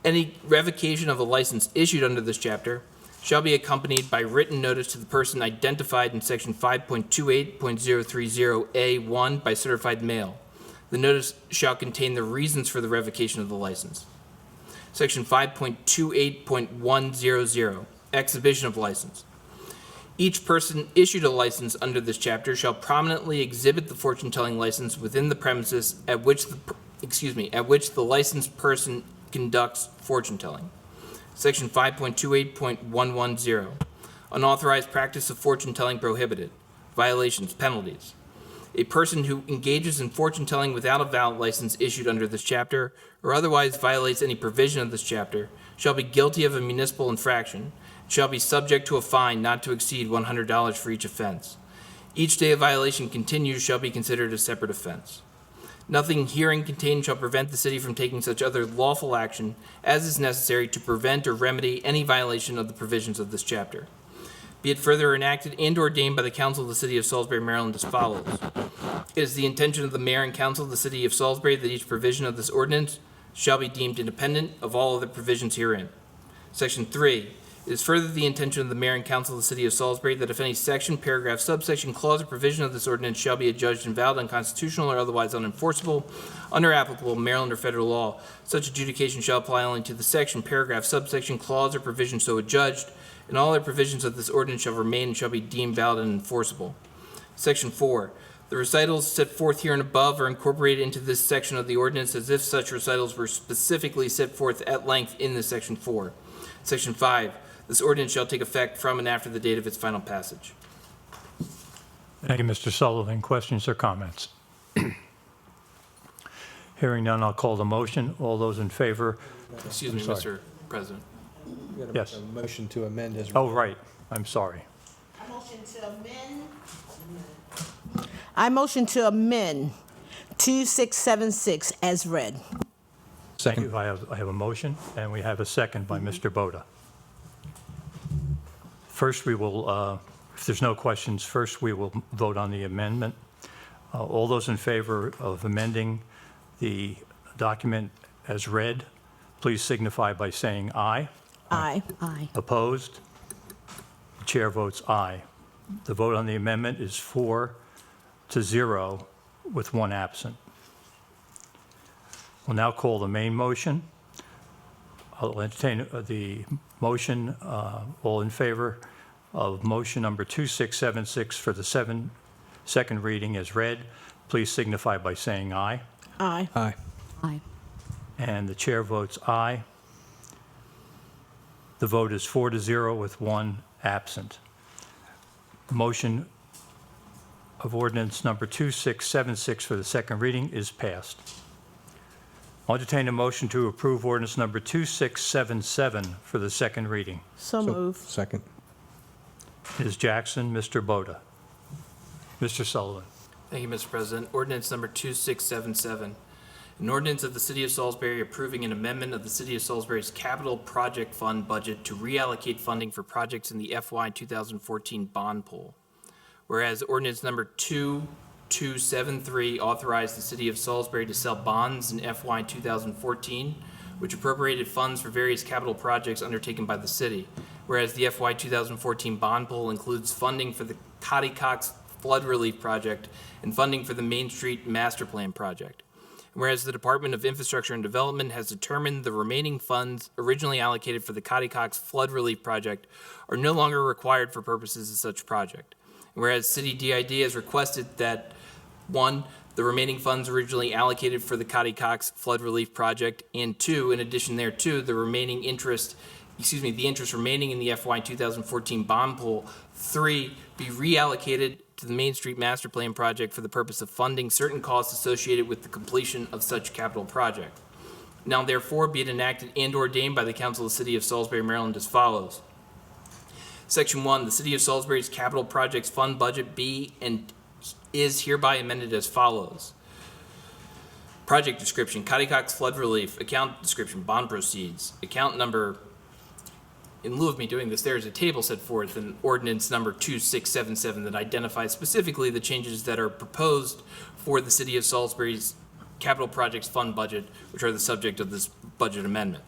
Any revocation of a license issued under this chapter shall be accompanied by written notice to the person identified in Section 5.28.030A1 by certified mail. The notice shall contain the reasons for the revocation of the license. Section 5.28.100, exhibition of license. Each person issued a license under this chapter shall prominently exhibit the fortune-telling license within the premises at which the licensed person conducts fortune-telling. Section 5.28.110, unauthorized practice of fortune-telling prohibited, violations, penalties. A person who engages in fortune-telling without a valid license issued under this chapter or otherwise violates any provision of this chapter shall be guilty of a municipal infraction, shall be subject to a fine not to exceed $100 for each offense. Each day a violation continues shall be considered a separate offense. Nothing herein contained shall prevent the city from taking such other lawful action as is necessary to prevent or remedy any violation of the provisions of this chapter. Be it further enacted and ordained by the Council of the City of Salisbury, Maryland as follows. It is the intention of the Mayor and Council of the City of Salisbury that each provision of this ordinance shall be deemed independent of all other provisions herein. Section 3. It is further the intention of the Mayor and Council of the City of Salisbury that if any section, paragraph, subsection, clause, or provision of this ordinance shall be adjudged invalid, unconstitutional, or otherwise unenforceable under applicable Maryland or federal law, such adjudication shall apply only to the section, paragraph, subsection, clause, or provision so adjudged, and all other provisions of this ordinance shall remain and shall be deemed valid and enforceable. Section 4. The recitals set forth here and above are incorporated into this section of the ordinance as if such recitals were specifically set forth at length in this Section 4. Section 5. This ordinance shall take effect from and after the date of its final passage. Thank you, Mr. Sullivan. Questions or comments? Hearing none, I'll call the motion. All those in favor? Excuse me, Mr. President. We got Yes. a motion to amend as. Oh, right. I'm sorry. I motion to amend 2676 as read. Thank you. I have a motion, and we have a second by Mr. Boda. First, we will, if there's no questions, first we will vote on the amendment. All those in favor of amending the document as read, please signify by saying aye. Aye. Aye. Opposed? The chair votes aye. The vote on the amendment is 4-0 with one absent. We'll now call the main motion. I'll entertain the motion. All in favor of motion number 2676 for the second reading as read, please signify by saying aye. Aye. Aye. Aye. And the chair votes aye. The vote is 4-0 with one absent. Motion of ordinance number 2676 for the second reading is passed. I'll entertain a motion to approve ordinance number 2677 for the second reading. So moved. Second. Ms. Jackson, Mr. Boda. Mr. Sullivan. Thank you, Mr. President. Ordinance number 2677. An ordinance of the City of Salisbury approving an amendment of the City of Salisbury's capital project fund budget to reallocate funding for projects in the FY 2014 bond pool. Whereas ordinance number 2273 authorized the City of Salisbury to sell bonds in FY 2014 which appropriated funds for various capital projects undertaken by the city. Whereas the FY 2014 bond pool includes funding for the Cotty Cox Flood Relief Project and funding for the Main Street Master Plan Project. Whereas the Department of Infrastructure and Development has determined the remaining funds originally allocated for the Cotty Cox Flood Relief Project are no longer required for purposes of such project. Whereas City DID has requested that, 1, the remaining funds originally allocated for the Cotty Cox Flood Relief Project, and 2, in addition thereto, the interest remaining in the FY 2014 bond pool, 3, be reallocated to the Main Street Master Plan Project for the purpose of funding certain costs associated with the completion of such capital project. Now therefore be it enacted and ordained by the Council of the City of Salisbury, Maryland as follows. Section 1, the City of Salisbury's Capital Projects Fund Budget be and is hereby amended as follows. Project description, Cotty Cox Flood Relief, account description, bond proceeds, account number. In lieu of me doing this, there is a table set forth in Ordinance number 2677 that identifies specifically the changes that are proposed for the City of Salisbury's Capital Projects Fund budget, which are the subject of this budget amendment.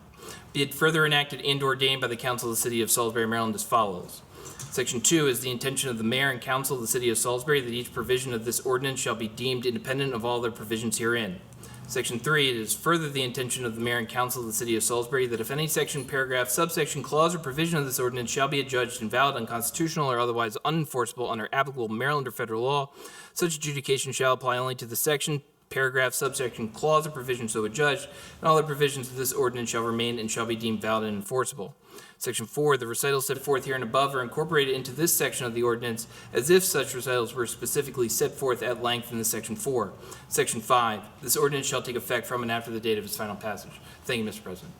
Be it further enacted and ordained by the Council of the City of Salisbury, Maryland as follows. Section 2 is the intention of the Mayor and Council of the City of Salisbury that each provision of this ordinance shall be deemed independent of all other provisions herein. Section 3, it is further the intention of the Mayor and Council of the City of Salisbury that if any section, paragraph, subsection, clause, or provision of this ordinance shall be adjudged invalid, unconstitutional, or otherwise unenforceable under applicable Maryland or federal law, such adjudication shall apply only to the section, paragraph, subsection, clause, or provision so adjudged, and all other provisions of this ordinance shall remain and shall be deemed valid and enforceable. Section 4, the recitals set forth here and above are incorporated into this section of the ordinance as if such recitals were specifically set forth at length in this Section 4. Section 5, this ordinance shall take effect from and after the date of its final passage. Thank you, Mr. President.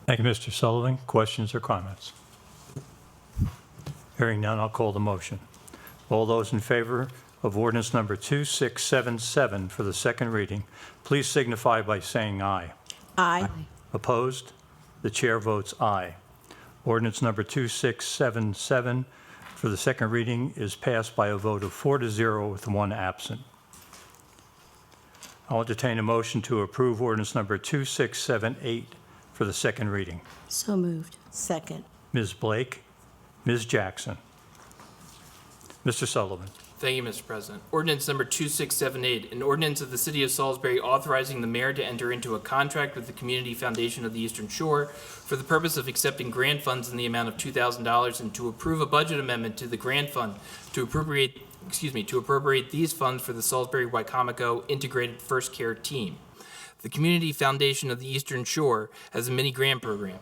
Thank you, Mr. Sullivan. Questions or comments? Hearing none, I'll call the motion. All those in favor of ordinance number 2677 for the second reading, please signify by saying aye. Aye. Opposed? The chair votes aye. Ordinance number 2677 for the second reading is passed by a vote of 4-0 with 1 absent. I'll entertain a motion to approve ordinance number 2678 for the second reading. So moved. Second. Ms. Blake, Ms. Jackson. Mr. Sullivan. Thank you, Mr. President. Ordinance number 2678, an ordinance of the City of Salisbury authorizing the mayor to enter into a contract with the Community Foundation of the Eastern Shore for the purpose of accepting grant funds in the amount of $2,000 and to approve a budget amendment to the grant fund to appropriate these funds for the Salisbury-Wicomico Integrated First Care Team. The Community Foundation of the Eastern Shore has a mini grant program.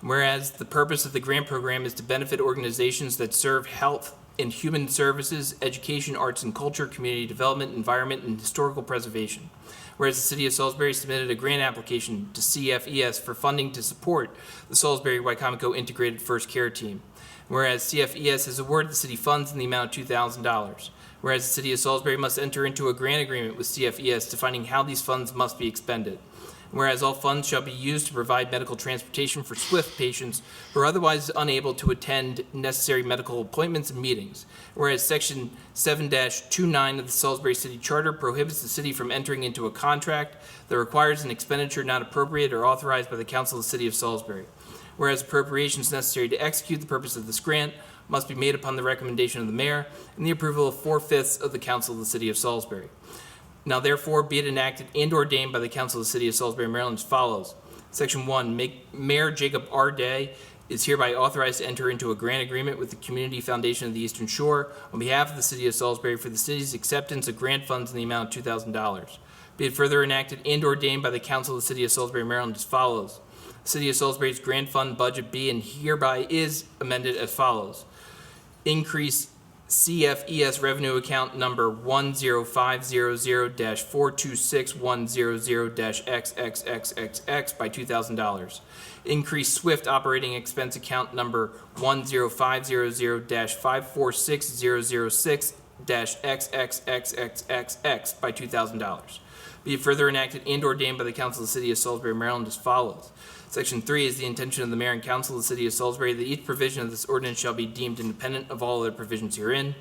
Whereas the purpose of the grant program is to benefit organizations that serve health and human services, education, arts and culture, community development, environment, and historical preservation. Whereas the City of Salisbury submitted a grant application to CFES for funding to support the Salisbury-Wicomico Integrated First Care Team. Whereas CFES has awarded the city funds in the amount of $2,000. Whereas the City of Salisbury must enter into a grant agreement with CFES defining how these funds must be expended. Whereas all funds shall be used to provide medical transportation for SWIFT patients who are otherwise unable to attend necessary medical appointments and meetings. Whereas Section 7-29 of the Salisbury City Charter prohibits the city from entering into a contract that requires an expenditure not appropriate or authorized by the Council of the City of Salisbury. Whereas appropriations necessary to execute the purpose of this grant must be made upon the recommendation of the mayor and the approval of 4/5 of the Council of the City of Salisbury. Now therefore be it enacted and ordained by the Council of the City of Salisbury, Maryland as follows. Section 1, Mayor Jacob R. Day is hereby authorized to enter into a grant agreement with the Community Foundation of the Eastern Shore on behalf of the City of Salisbury for the city's acceptance of grant funds in the amount of $2,000. Be it further enacted and ordained by the Council of the City of Salisbury, Maryland as follows. City of Salisbury's grant fund budget be and hereby is amended as follows. Increase CFES revenue account number 10500-426-100-XXXXX by $2,000. Increase SWIFT operating expense account number 10500-546006-XXXXXX by $2,000. Be it further enacted and ordained by the Council of the City of Salisbury, Maryland as follows. Section 3 is the intention of the Mayor and Council of the City of Salisbury that each provision of this ordinance shall be deemed independent of all other provisions herein.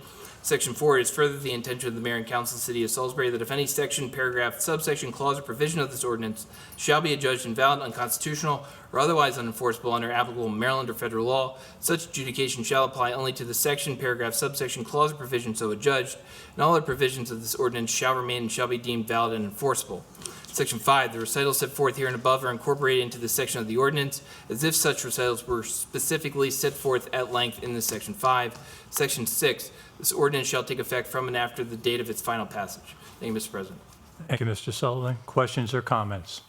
Section 4, it is further the intention of the mayor and council of the city of Salisbury that if any section, paragraph, subsection, clause, or provision of this ordinance shall be adjudged invalid, unconstitutional, or otherwise unenforceable under applicable Maryland or federal law, such adjudication shall apply only to the section, paragraph, subsection, clause, or provision so adjudged, and all other provisions of this ordinance shall remain and shall be deemed valid and enforceable. Section 5, the recitals set forth here and above are incorporated into this section of the ordinance as if such recitals were specifically set forth at length in this Section 5. Section 6, this ordinance shall take effect from and after the date of its final passage. Thank you, Mr. President. Thank you, Mr. Sullivan. Questions or comments?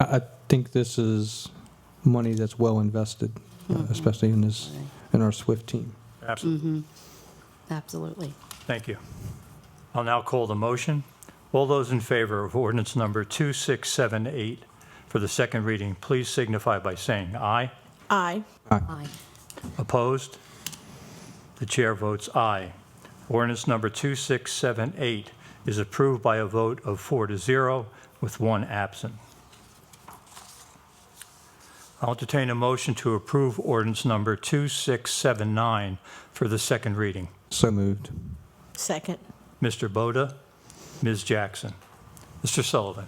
I think this is money that's well invested, especially in our SWIFT team. Absolutely. Absolutely. Thank you. I'll now call the motion. All those in favor of ordinance number 2678 for the second reading, please signify by saying aye. Aye. Aye. Opposed? The chair votes aye. Ordinance number 2678 is approved by a vote of 4-0 with one absent. I'll entertain a motion to approve ordinance number 2679 for the second reading. So moved. Second. Mr. Boda, Ms. Jackson. Mr. Sullivan.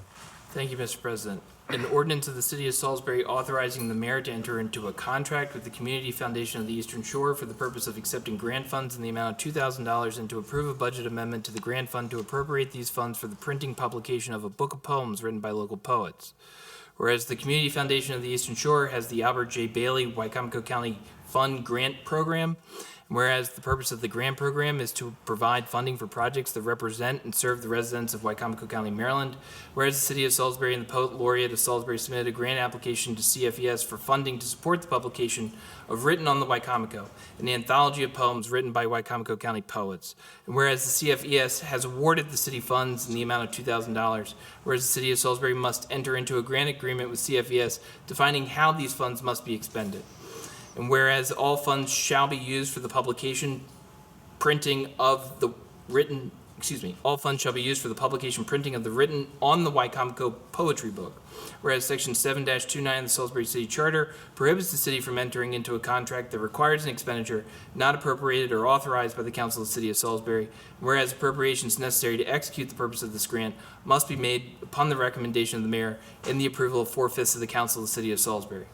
Thank you, Mr. President. An ordinance of the City of Salisbury authorizing the mayor to enter into a contract with the Community Foundation of the Eastern Shore for the purpose of accepting grant funds in the amount of $2,000 and to approve a budget amendment to the grant fund to appropriate these funds for the printing publication of a book of poems written by local poets. Whereas the Community Foundation of the Eastern Shore has the Albert J. Bailey Wycomico County Fund Grant Program, and whereas the purpose of the grant program is to provide funding for projects that represent and serve the residents of Wycomico County, Maryland, whereas the City of Salisbury and the Poet Laureate of Salisbury submitted a grant application to CFES for funding to support the publication of Written on the Wycomico, an anthology of poems written by Wycomico County poets. And whereas the CFES has awarded the city funds in the amount of $2,000, whereas the City of Salisbury must enter into a grant agreement with CFES defining how these funds must be expended. And whereas all funds shall be used for the publication, printing of the written, all funds shall be used for the publication, printing of the written on the Wycomico poetry book. Whereas Section 7-29 of the Salisbury City Charter prohibits the city from entering into a contract that requires an expenditure not appropriated or authorized by the Council of the City of Salisbury. Whereas appropriations necessary to execute the purpose of this grant must be made upon the recommendation of the mayor and the approval of 4/5 of the Council of the City of Salisbury.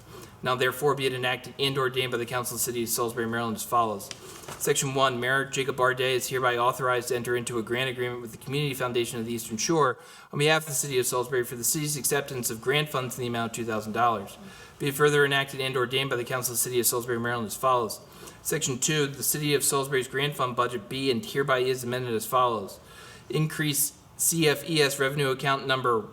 Now therefore be it enacted and ordained by the Council of the City of Salisbury, Maryland as follows. Section 1, Mayor Jacob Bardet is hereby authorized to enter into a grant agreement with the Community Foundation of the Eastern Shore on behalf of the City of Salisbury for the city's acceptance of grant funds in the amount of $2,000. Be it further enacted and ordained by the Council of the City of Salisbury, Maryland as follows. Section 2, the City of Salisbury's grant fund budget be and hereby is amended as follows. Increase CFES revenue account number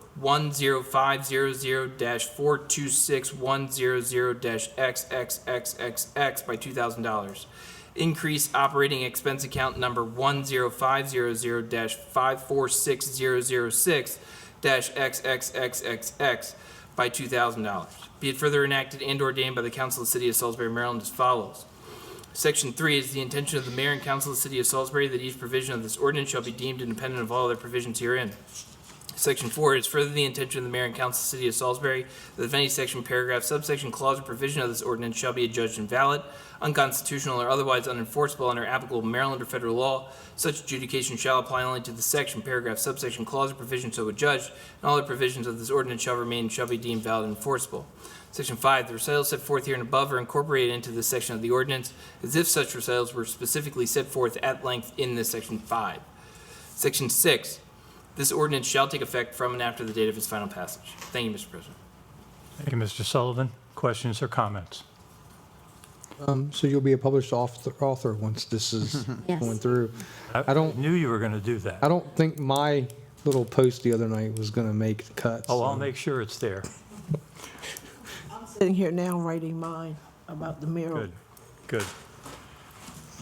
10500-426-100-XXXXX by $2,000. Increase operating expense account number 10500-546006-XXXXX by $2,000. Be it further enacted and ordained by the Council of the City of Salisbury, Maryland as follows. Section 3 is the intention of the mayor and council of the City of Salisbury that each provision of this ordinance shall be deemed independent of all other provisions herein. Section 4 is further the intention of the mayor and council of the City of Salisbury that if any section, paragraph, subsection, clause, or provision of this ordinance shall be adjudged invalid, unconstitutional, or otherwise unenforceable under applicable Maryland or federal law, such adjudication shall apply only to the section, paragraph, subsection, clause, or provision so adjudged, and all other provisions of this ordinance shall remain and shall be deemed valid and enforceable. Section 5, the recitals set forth here and above are incorporated into this section of the ordinance as if such recitals were specifically set forth at length in this Section 5. Section 6, this ordinance shall take effect from and after the date of its final passage. Thank you, Mr. President. Thank you, Mr. Sullivan. Questions or comments? So you'll be a published author once this is Yes. going through. I knew you were going to do that. I don't think my little post the other night was going to make the cut. Oh, I'll so- make sure it's there. Sitting here now writing mine about the mural. Good, good.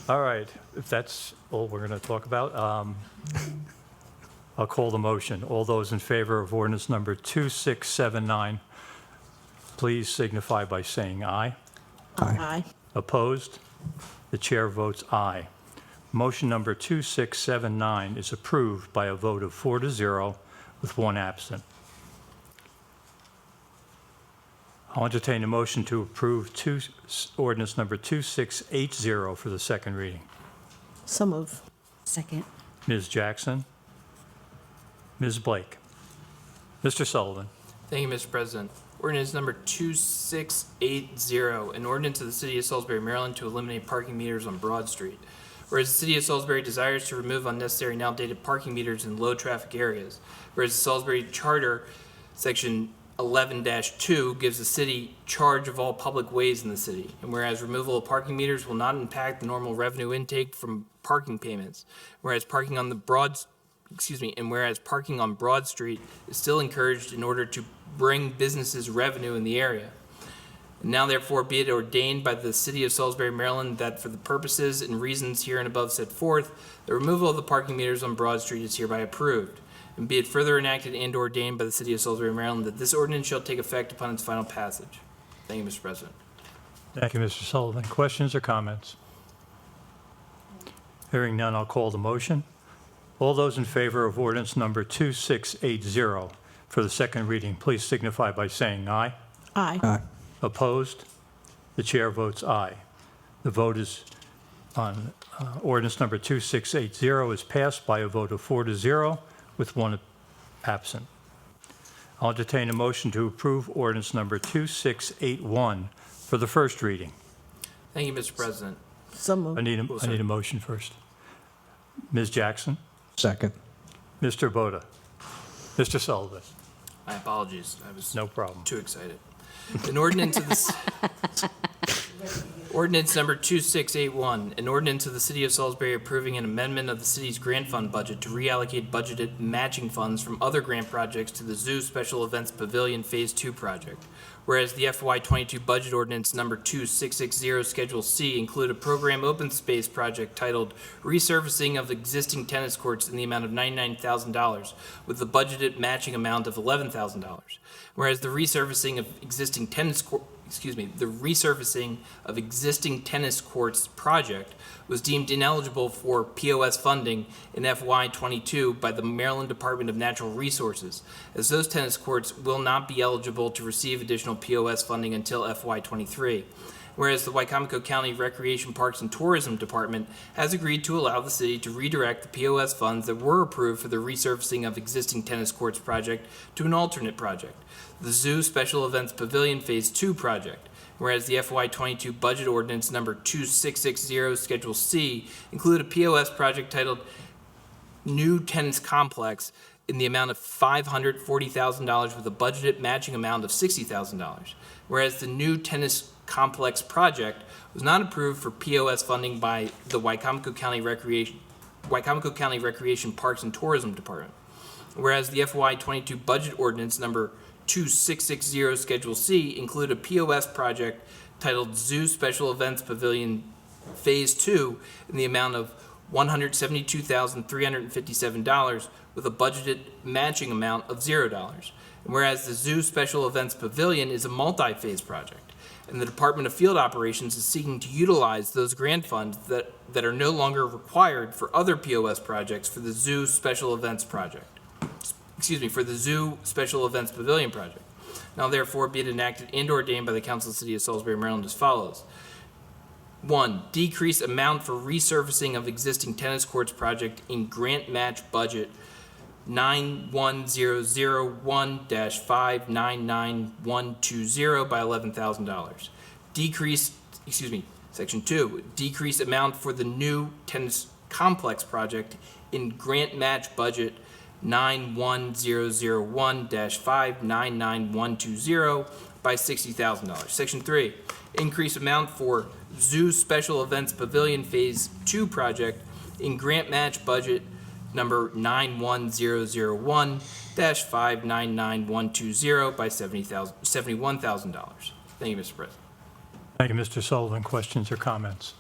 All right, if that's all we're going to talk about, I'll call the motion. All those in favor of ordinance number 2679, please signify by saying aye. Aye. Opposed? The chair votes aye. Motion number 2679 is approved by a vote of 4-0 with one absent. I'll entertain a motion to approve ordinance number 2680 for the second reading. So move. Second. Ms. Jackson, Ms. Blake. Mr. Sullivan. Thank you, Mr. President. Ordinance number 2680, an ordinance of the City of Salisbury, Maryland to eliminate parking meters on Broad Street. Whereas the City of Salisbury desires to remove unnecessary and outdated parking meters in low-traffic areas. Whereas the Salisbury Charter, Section 11-2, gives the city charge of all public ways in the city. And whereas removal of parking meters will not impact the normal revenue intake from parking payments. Whereas parking on Broad Street is still encouraged in order to bring businesses revenue in the area. And now therefore be it ordained by the City of Salisbury, Maryland, that for the purposes and reasons here and above set forth, the removal of the parking meters on Broad Street is hereby approved. And be it further enacted and ordained by the City of Salisbury, Maryland, that this ordinance shall take effect upon its final passage. Thank you, Mr. President. Thank you, Mr. Sullivan. Questions or comments? Hearing none, I'll call the motion. All those in favor of ordinance number 2680 for the second reading, please signify by saying aye. Aye. Opposed? The chair votes aye. The vote is on ordinance number 2680 is passed by a vote of 4-0 with one absent. I'll entertain a motion to approve ordinance number 2681 for the first reading. Thank you, Mr. President. So moved. I need a motion first. Ms. Jackson? Second. Mr. Boda? Mr. Sullivan? My apologies. I was No problem. too excited. An ordinance of this. Ordinance number 2681, an ordinance of the City of Salisbury approving an amendment of the city's grant fund budget to reallocate budgeted matching funds from other grant projects to the Zoo Special Events Pavilion Phase 2 project. Whereas the FY22 budget ordinance number 2660 Schedule C include a program open space project titled Resurfacing of Existing Tennis Courts in the amount of $99,000 with the budgeted matching amount of $11,000. Whereas the resurfacing of existing tennis courts project was deemed ineligible for POS funding in FY22 by the Maryland Department of Natural Resources, as those tennis courts will not be eligible to receive additional POS funding until FY23. Whereas the Wycomico County Recreation, Parks, and Tourism Department has agreed to allow the city to redirect the POS funds that were approved for the resurfacing of existing tennis courts project to an alternate project, the Zoo Special Events Pavilion Phase 2 project. Whereas the FY22 budget ordinance number 2660 Schedule C include a POS project titled New Tennis Complex in the amount of $540,000 with a budgeted matching amount of $60,000. Whereas the new tennis complex project was not approved for POS funding by the Wycomico County Recreation, Parks, and Tourism Department. Whereas the FY22 budget ordinance number 2660 Schedule C include a POS project titled Zoo Special Events Pavilion Phase 2 in the amount of $172,357 with a budgeted matching amount of $0. And whereas the Zoo Special Events Pavilion is a multi-phase project, and the Department of Field Operations is seeking to utilize those grant funds that are no longer required for other POS projects for the Zoo Special Events project. For the Zoo Special Events Pavilion project. Now therefore be it enacted and ordained by the Council of the City of Salisbury, Maryland as follows. 1. Decrease amount for resurfacing of existing tennis courts project in grant match budget 91001-599120 by $11,000. Section 2. Decrease amount for the new tennis complex project in grant match budget 91001-599120 by $60,000. Section 3, increase amount for Zoo Special Events Pavilion Phase 2 project in grant match budget number 91001-599120 by $71,000. Thank you, Mr. President. Thank you, Mr. Sullivan. Questions or comments?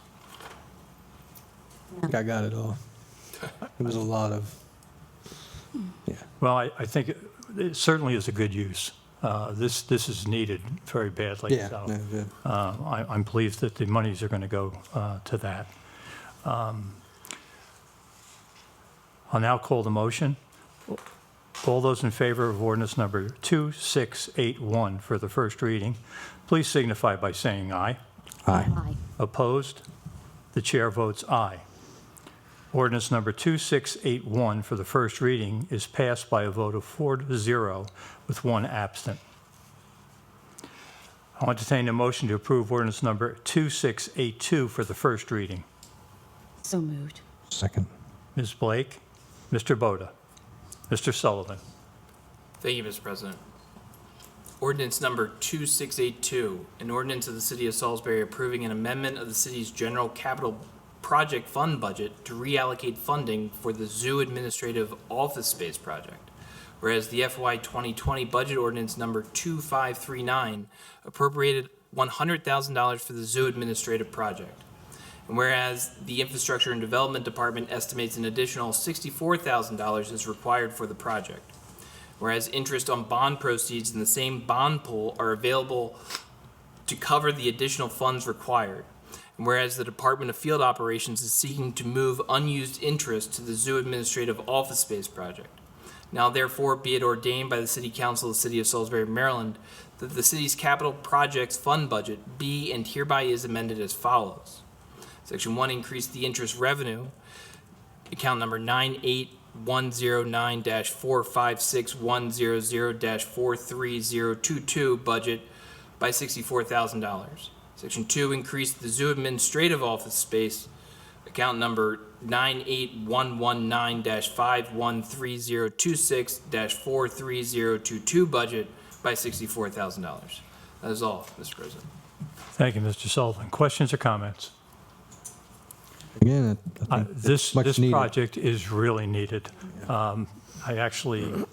I think I got it all. It was a lot of, yeah. Well, I think it certainly is a good use. This is needed very badly. Yeah, So, no, good. I'm pleased that the monies are going to go to that. I'll now call the motion. All those in favor of ordinance number 2681 for the first reading, please signify by saying aye. Aye. Aye. Opposed? The chair votes aye. Ordinance number 2681 for the first reading is passed by a vote of 4-0 with one absent. I'll entertain a motion to approve ordinance number 2682 for the first reading. So moved. Second. Ms. Blake, Mr. Boda, Mr. Sullivan. Thank you, Mr. President. Ordinance number 2682, an ordinance of the City of Salisbury approving an amendment of the city's general capital project fund budget to reallocate funding for the Zoo Administrative Office Space Project. Whereas the FY 2020 budget ordinance number 2539 appropriated $100,000 for the Zoo Administrative Project. And whereas the Infrastructure and Development Department estimates an additional $64,000 is required for the project. Whereas interest on bond proceeds in the same bond pool are available to cover the additional funds required. And whereas the Department of Field Operations is seeking to move unused interest to the Zoo Administrative Office Space Project. Now therefore be it ordained by the City Council of the City of Salisbury, Maryland, that the city's capital projects fund budget be and hereby is amended as follows. Section 1, increase the interest revenue, account number 98109-456-100-43022 budget by $64,000. Section 2, increase the Zoo Administrative Office Space, account number 98119-513026-43022 budget by $64,000. That is all, Mr. President. Thank you, Mr. Sullivan. Questions or comments? Again, I think This much needed. project is really needed. I actually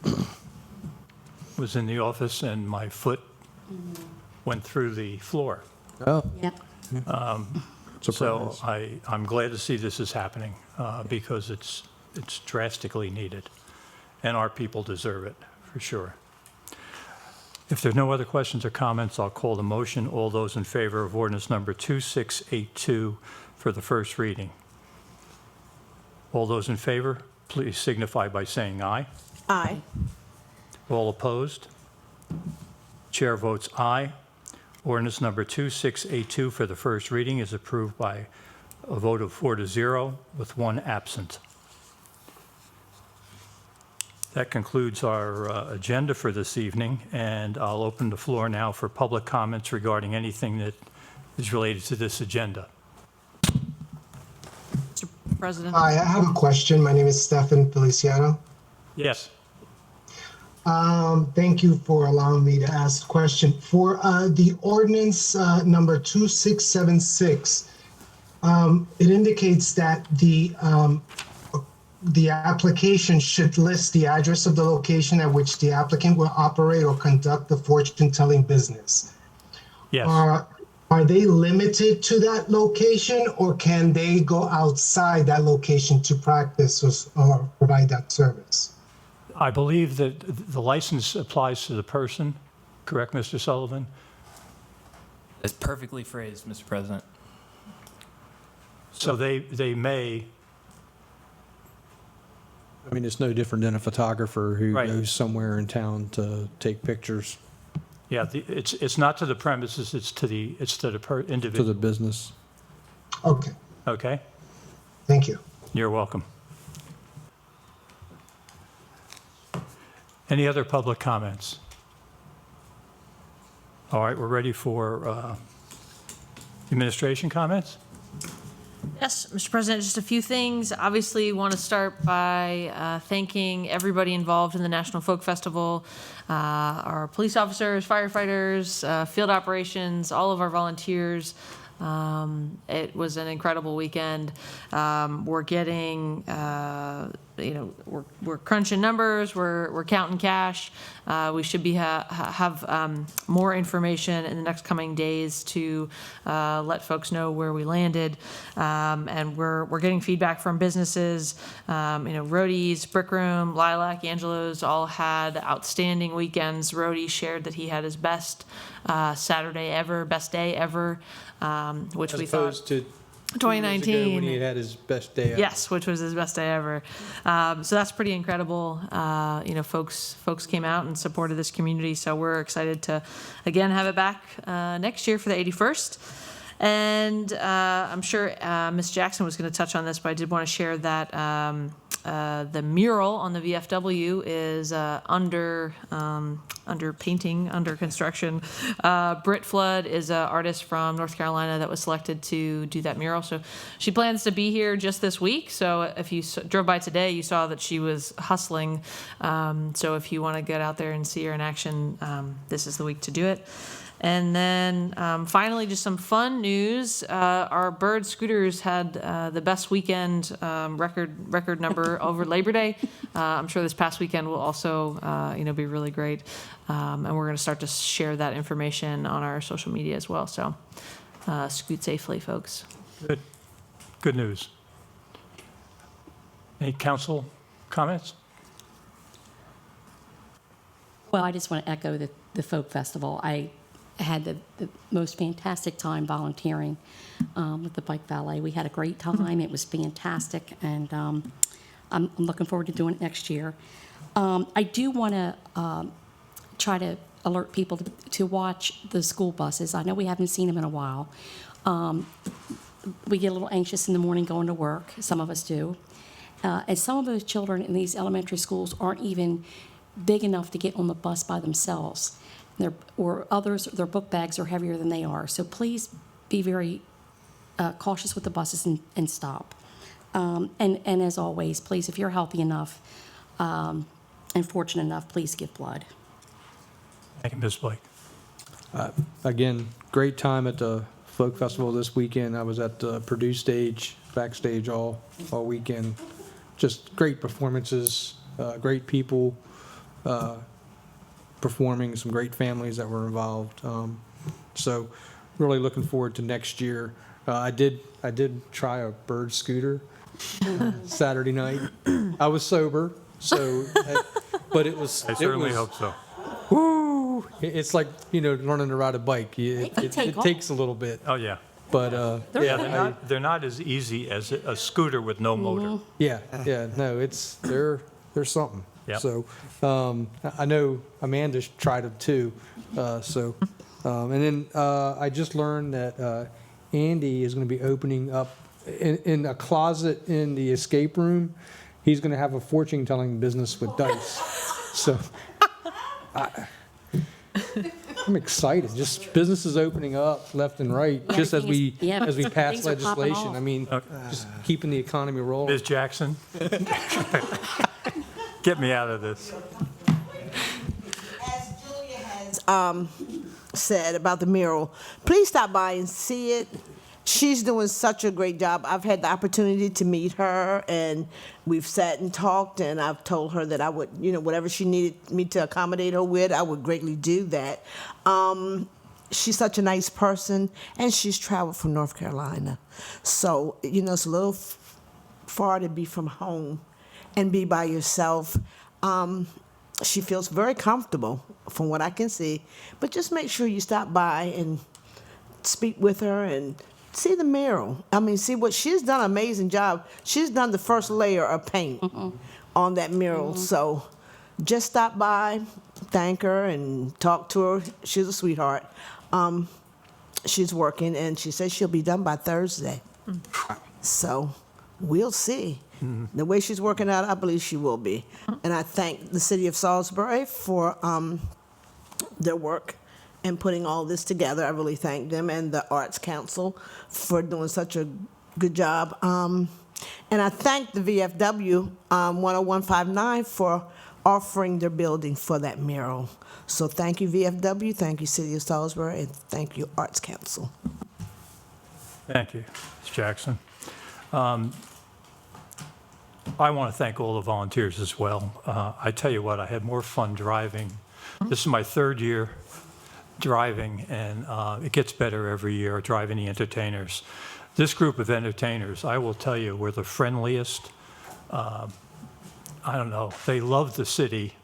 was in the office and my foot went through the floor. Oh, Yep. So I'm glad to see this is happening because it's drastically needed, and our people deserve it, for sure. If there's no other questions or comments, I'll call the motion. All those in favor of ordinance number 2682 for the first reading. All those in favor, please signify by saying aye. Aye. All opposed? Chair votes aye. Ordinance number 2682 for the first reading is approved by a vote of 4-0 with one absent. That concludes our agenda for this evening, and I'll open the floor now for public comments regarding anything that is related to this agenda. Mr. President. Hi, I have a question. My name is Stefan Feliciano. Yes. Thank you for allowing me to ask the question. For the ordinance number 2676, it indicates that the application should list the address of the location at which the applicant will operate or conduct the fortune-telling business. Yes. Are they limited to that location, or can they go outside that location to practice or provide that service? I believe that the license applies to the person, correct, Mr. Sullivan? That's perfectly phrased, Mr. President. So they may, I mean, it's no different than a photographer who Right. goes somewhere in town to take pictures yeah, it's not to the premises, it's to the to individual. the business. Okay, Okay, thank you. you're welcome. Any other public comments? All right, we're ready for administration comments? Yes, Mr. President, just a few things. Obviously, want to start by thanking everybody involved in the National Folk Festival, our police officers, firefighters, field operations, all of our volunteers. It was an incredible weekend. We're getting, we're crunching numbers. We're counting cash. We should be have more information in the next coming days to let folks know where we landed. And we're getting feedback from businesses. Rhodey's, Brick Room, Lilac, Angelo's all had outstanding weekends. Rhodey shared that he had his best Saturday ever, best day ever. Which As we thought opposed to 2019 when he had his best day ever. Yes, which was his best day ever. So that's pretty incredible. Folks came out and supported this community, so we're excited to again have it back next year for the 81st. And I'm sure Ms. Jackson was going to touch on this, but I did want to share that the mural on the VFW is under painting, under construction. Britt Flood is an artist from North Carolina that was selected to do that mural. So she plans to be here just this week. So if you drove by today, you saw that she was hustling. So if you want to get out there and see her in action, this is the week to do it. And then finally, just some fun news. Our Bird Scooters had the best weekend record number over Labor Day. I'm sure this past weekend will also be really great. And we're going to start to share that information on our social media as well. So scoot safely, folks. Good news. Any council comments? Well, I just want to echo the folk festival. I had the most fantastic time volunteering with the bike valet. We had a great time. It was fantastic, and I'm looking forward to doing it next year. I do want to try to alert people to watch the school buses. I know we haven't seen them in a while. We get a little anxious in the morning going to work. Some of us do. And some of those children in these elementary schools aren't even big enough to get on the bus by themselves. Or others, their book bags are heavier than they are. So please be very cautious with the buses and stop. And as always, please, if you're healthy enough and fortunate enough, please give blood. Thank you, Ms. Blake. Again, great time at the Folk Festival this weekend. I was at the Purdue stage, backstage all weekend. Just great performances, great people performing, some great families that were involved. So really looking forward to next year. I did try a bird scooter Saturday night. I was sober, so but it was. I certainly hope so. Woo! It's like learning to ride a bike. It takes a little bit. Oh yeah. But they're not as easy as a scooter with no motor. Yeah. No, they're something. Yep. So I know Amanda tried them too. And then I just learned that Andy is going to be opening up in a closet in the escape room. He's going to have a fortune telling business with dice. So I'm excited. Just businesses opening up left and right, just as we pass legislation. I mean, just keeping the economy rolling. Ms. Jackson, get me out of this. As Julia has said about the mural, please stop by and see it. She's doing such a great job. I've had the opportunity to meet her, and we've sat and talked, and I've told her that I would, whatever she needed me to accommodate her with, I would greatly do that. She's such a nice person, and she's traveled from North Carolina. So, it's a little far to be from home and be by yourself. She feels very comfortable from what I can see, but just make sure you stop by and speak with her and see the mural. See what she's done. An amazing job. She's done the first layer of paint on that mural. So just stop by, thank her, and talk to her. She's a sweetheart. She's working, and she says she'll be done by Thursday. So we'll see. The way she's working out, I believe she will be. And I thank the city of Salisbury for their work and putting all this together. I really thank them, and the Arts Council for doing such a good job. And I thank the VFW 10159 for offering their building for that mural. So thank you, VFW, thank you, City of Salisbury, and thank you, Arts Council. Thank you, Ms. Jackson. I want to thank all the volunteers as well. I tell you what, I had more fun driving. This is my third year driving, and it gets better every year, driving the entertainers. This group of entertainers, I will tell you, were the friendliest. I don't know, they love the city,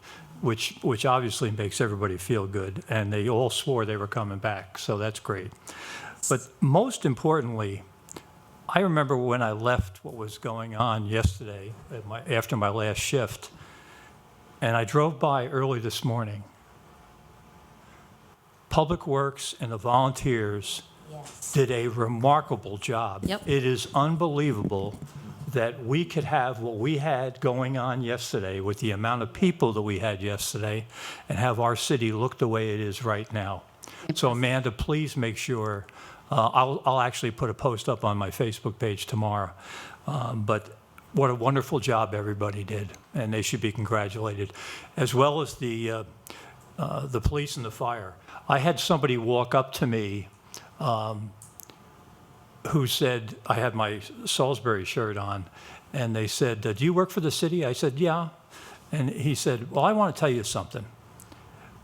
which obviously makes everybody feel good, and they all swore they were coming back, so that's great. But most importantly, I remember when I left what was going on yesterday after my last shift, and I drove by early this morning. Public Works and the volunteers did a remarkable job. Yep. It is unbelievable that we could have what we had going on yesterday with the amount of people that we had yesterday and have our city look the way it is right now. So Amanda, please make sure, I'll actually put a post up on my Facebook page tomorrow. But what a wonderful job everybody did, and they should be congratulated, as well as the police and the fire. I had somebody walk up to me who said, I had my Salisbury shirt on, and they said, do you work for the city? I said, yeah. And he said, well, I want to tell you something.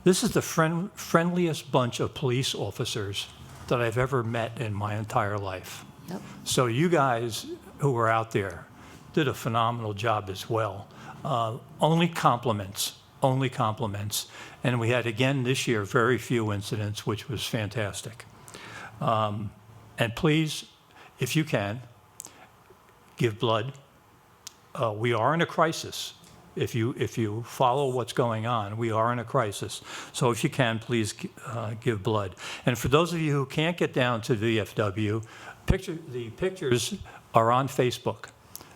This is the friendliest bunch of police officers that I've ever met in my entire life. Yep. So you guys who were out there did a phenomenal job as well. Only compliments. And we had, again, this year, very few incidents, which was fantastic. And please, if you can, give blood. We are in a crisis. If you follow what's going on, we are in a crisis. So if you can, please give blood. And for those of you who can't get down to VFW, the pictures are on Facebook.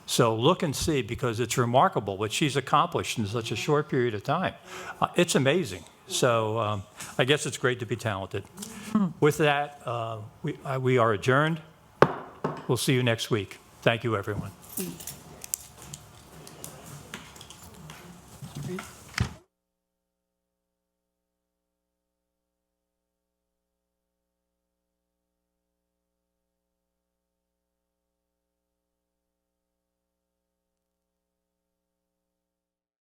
So look and see, because it's remarkable what she's accomplished in such a short period of time. It's amazing. So I guess it's great to be talented. With that, we are adjourned. We'll see you next week. Thank you, everyone. Great.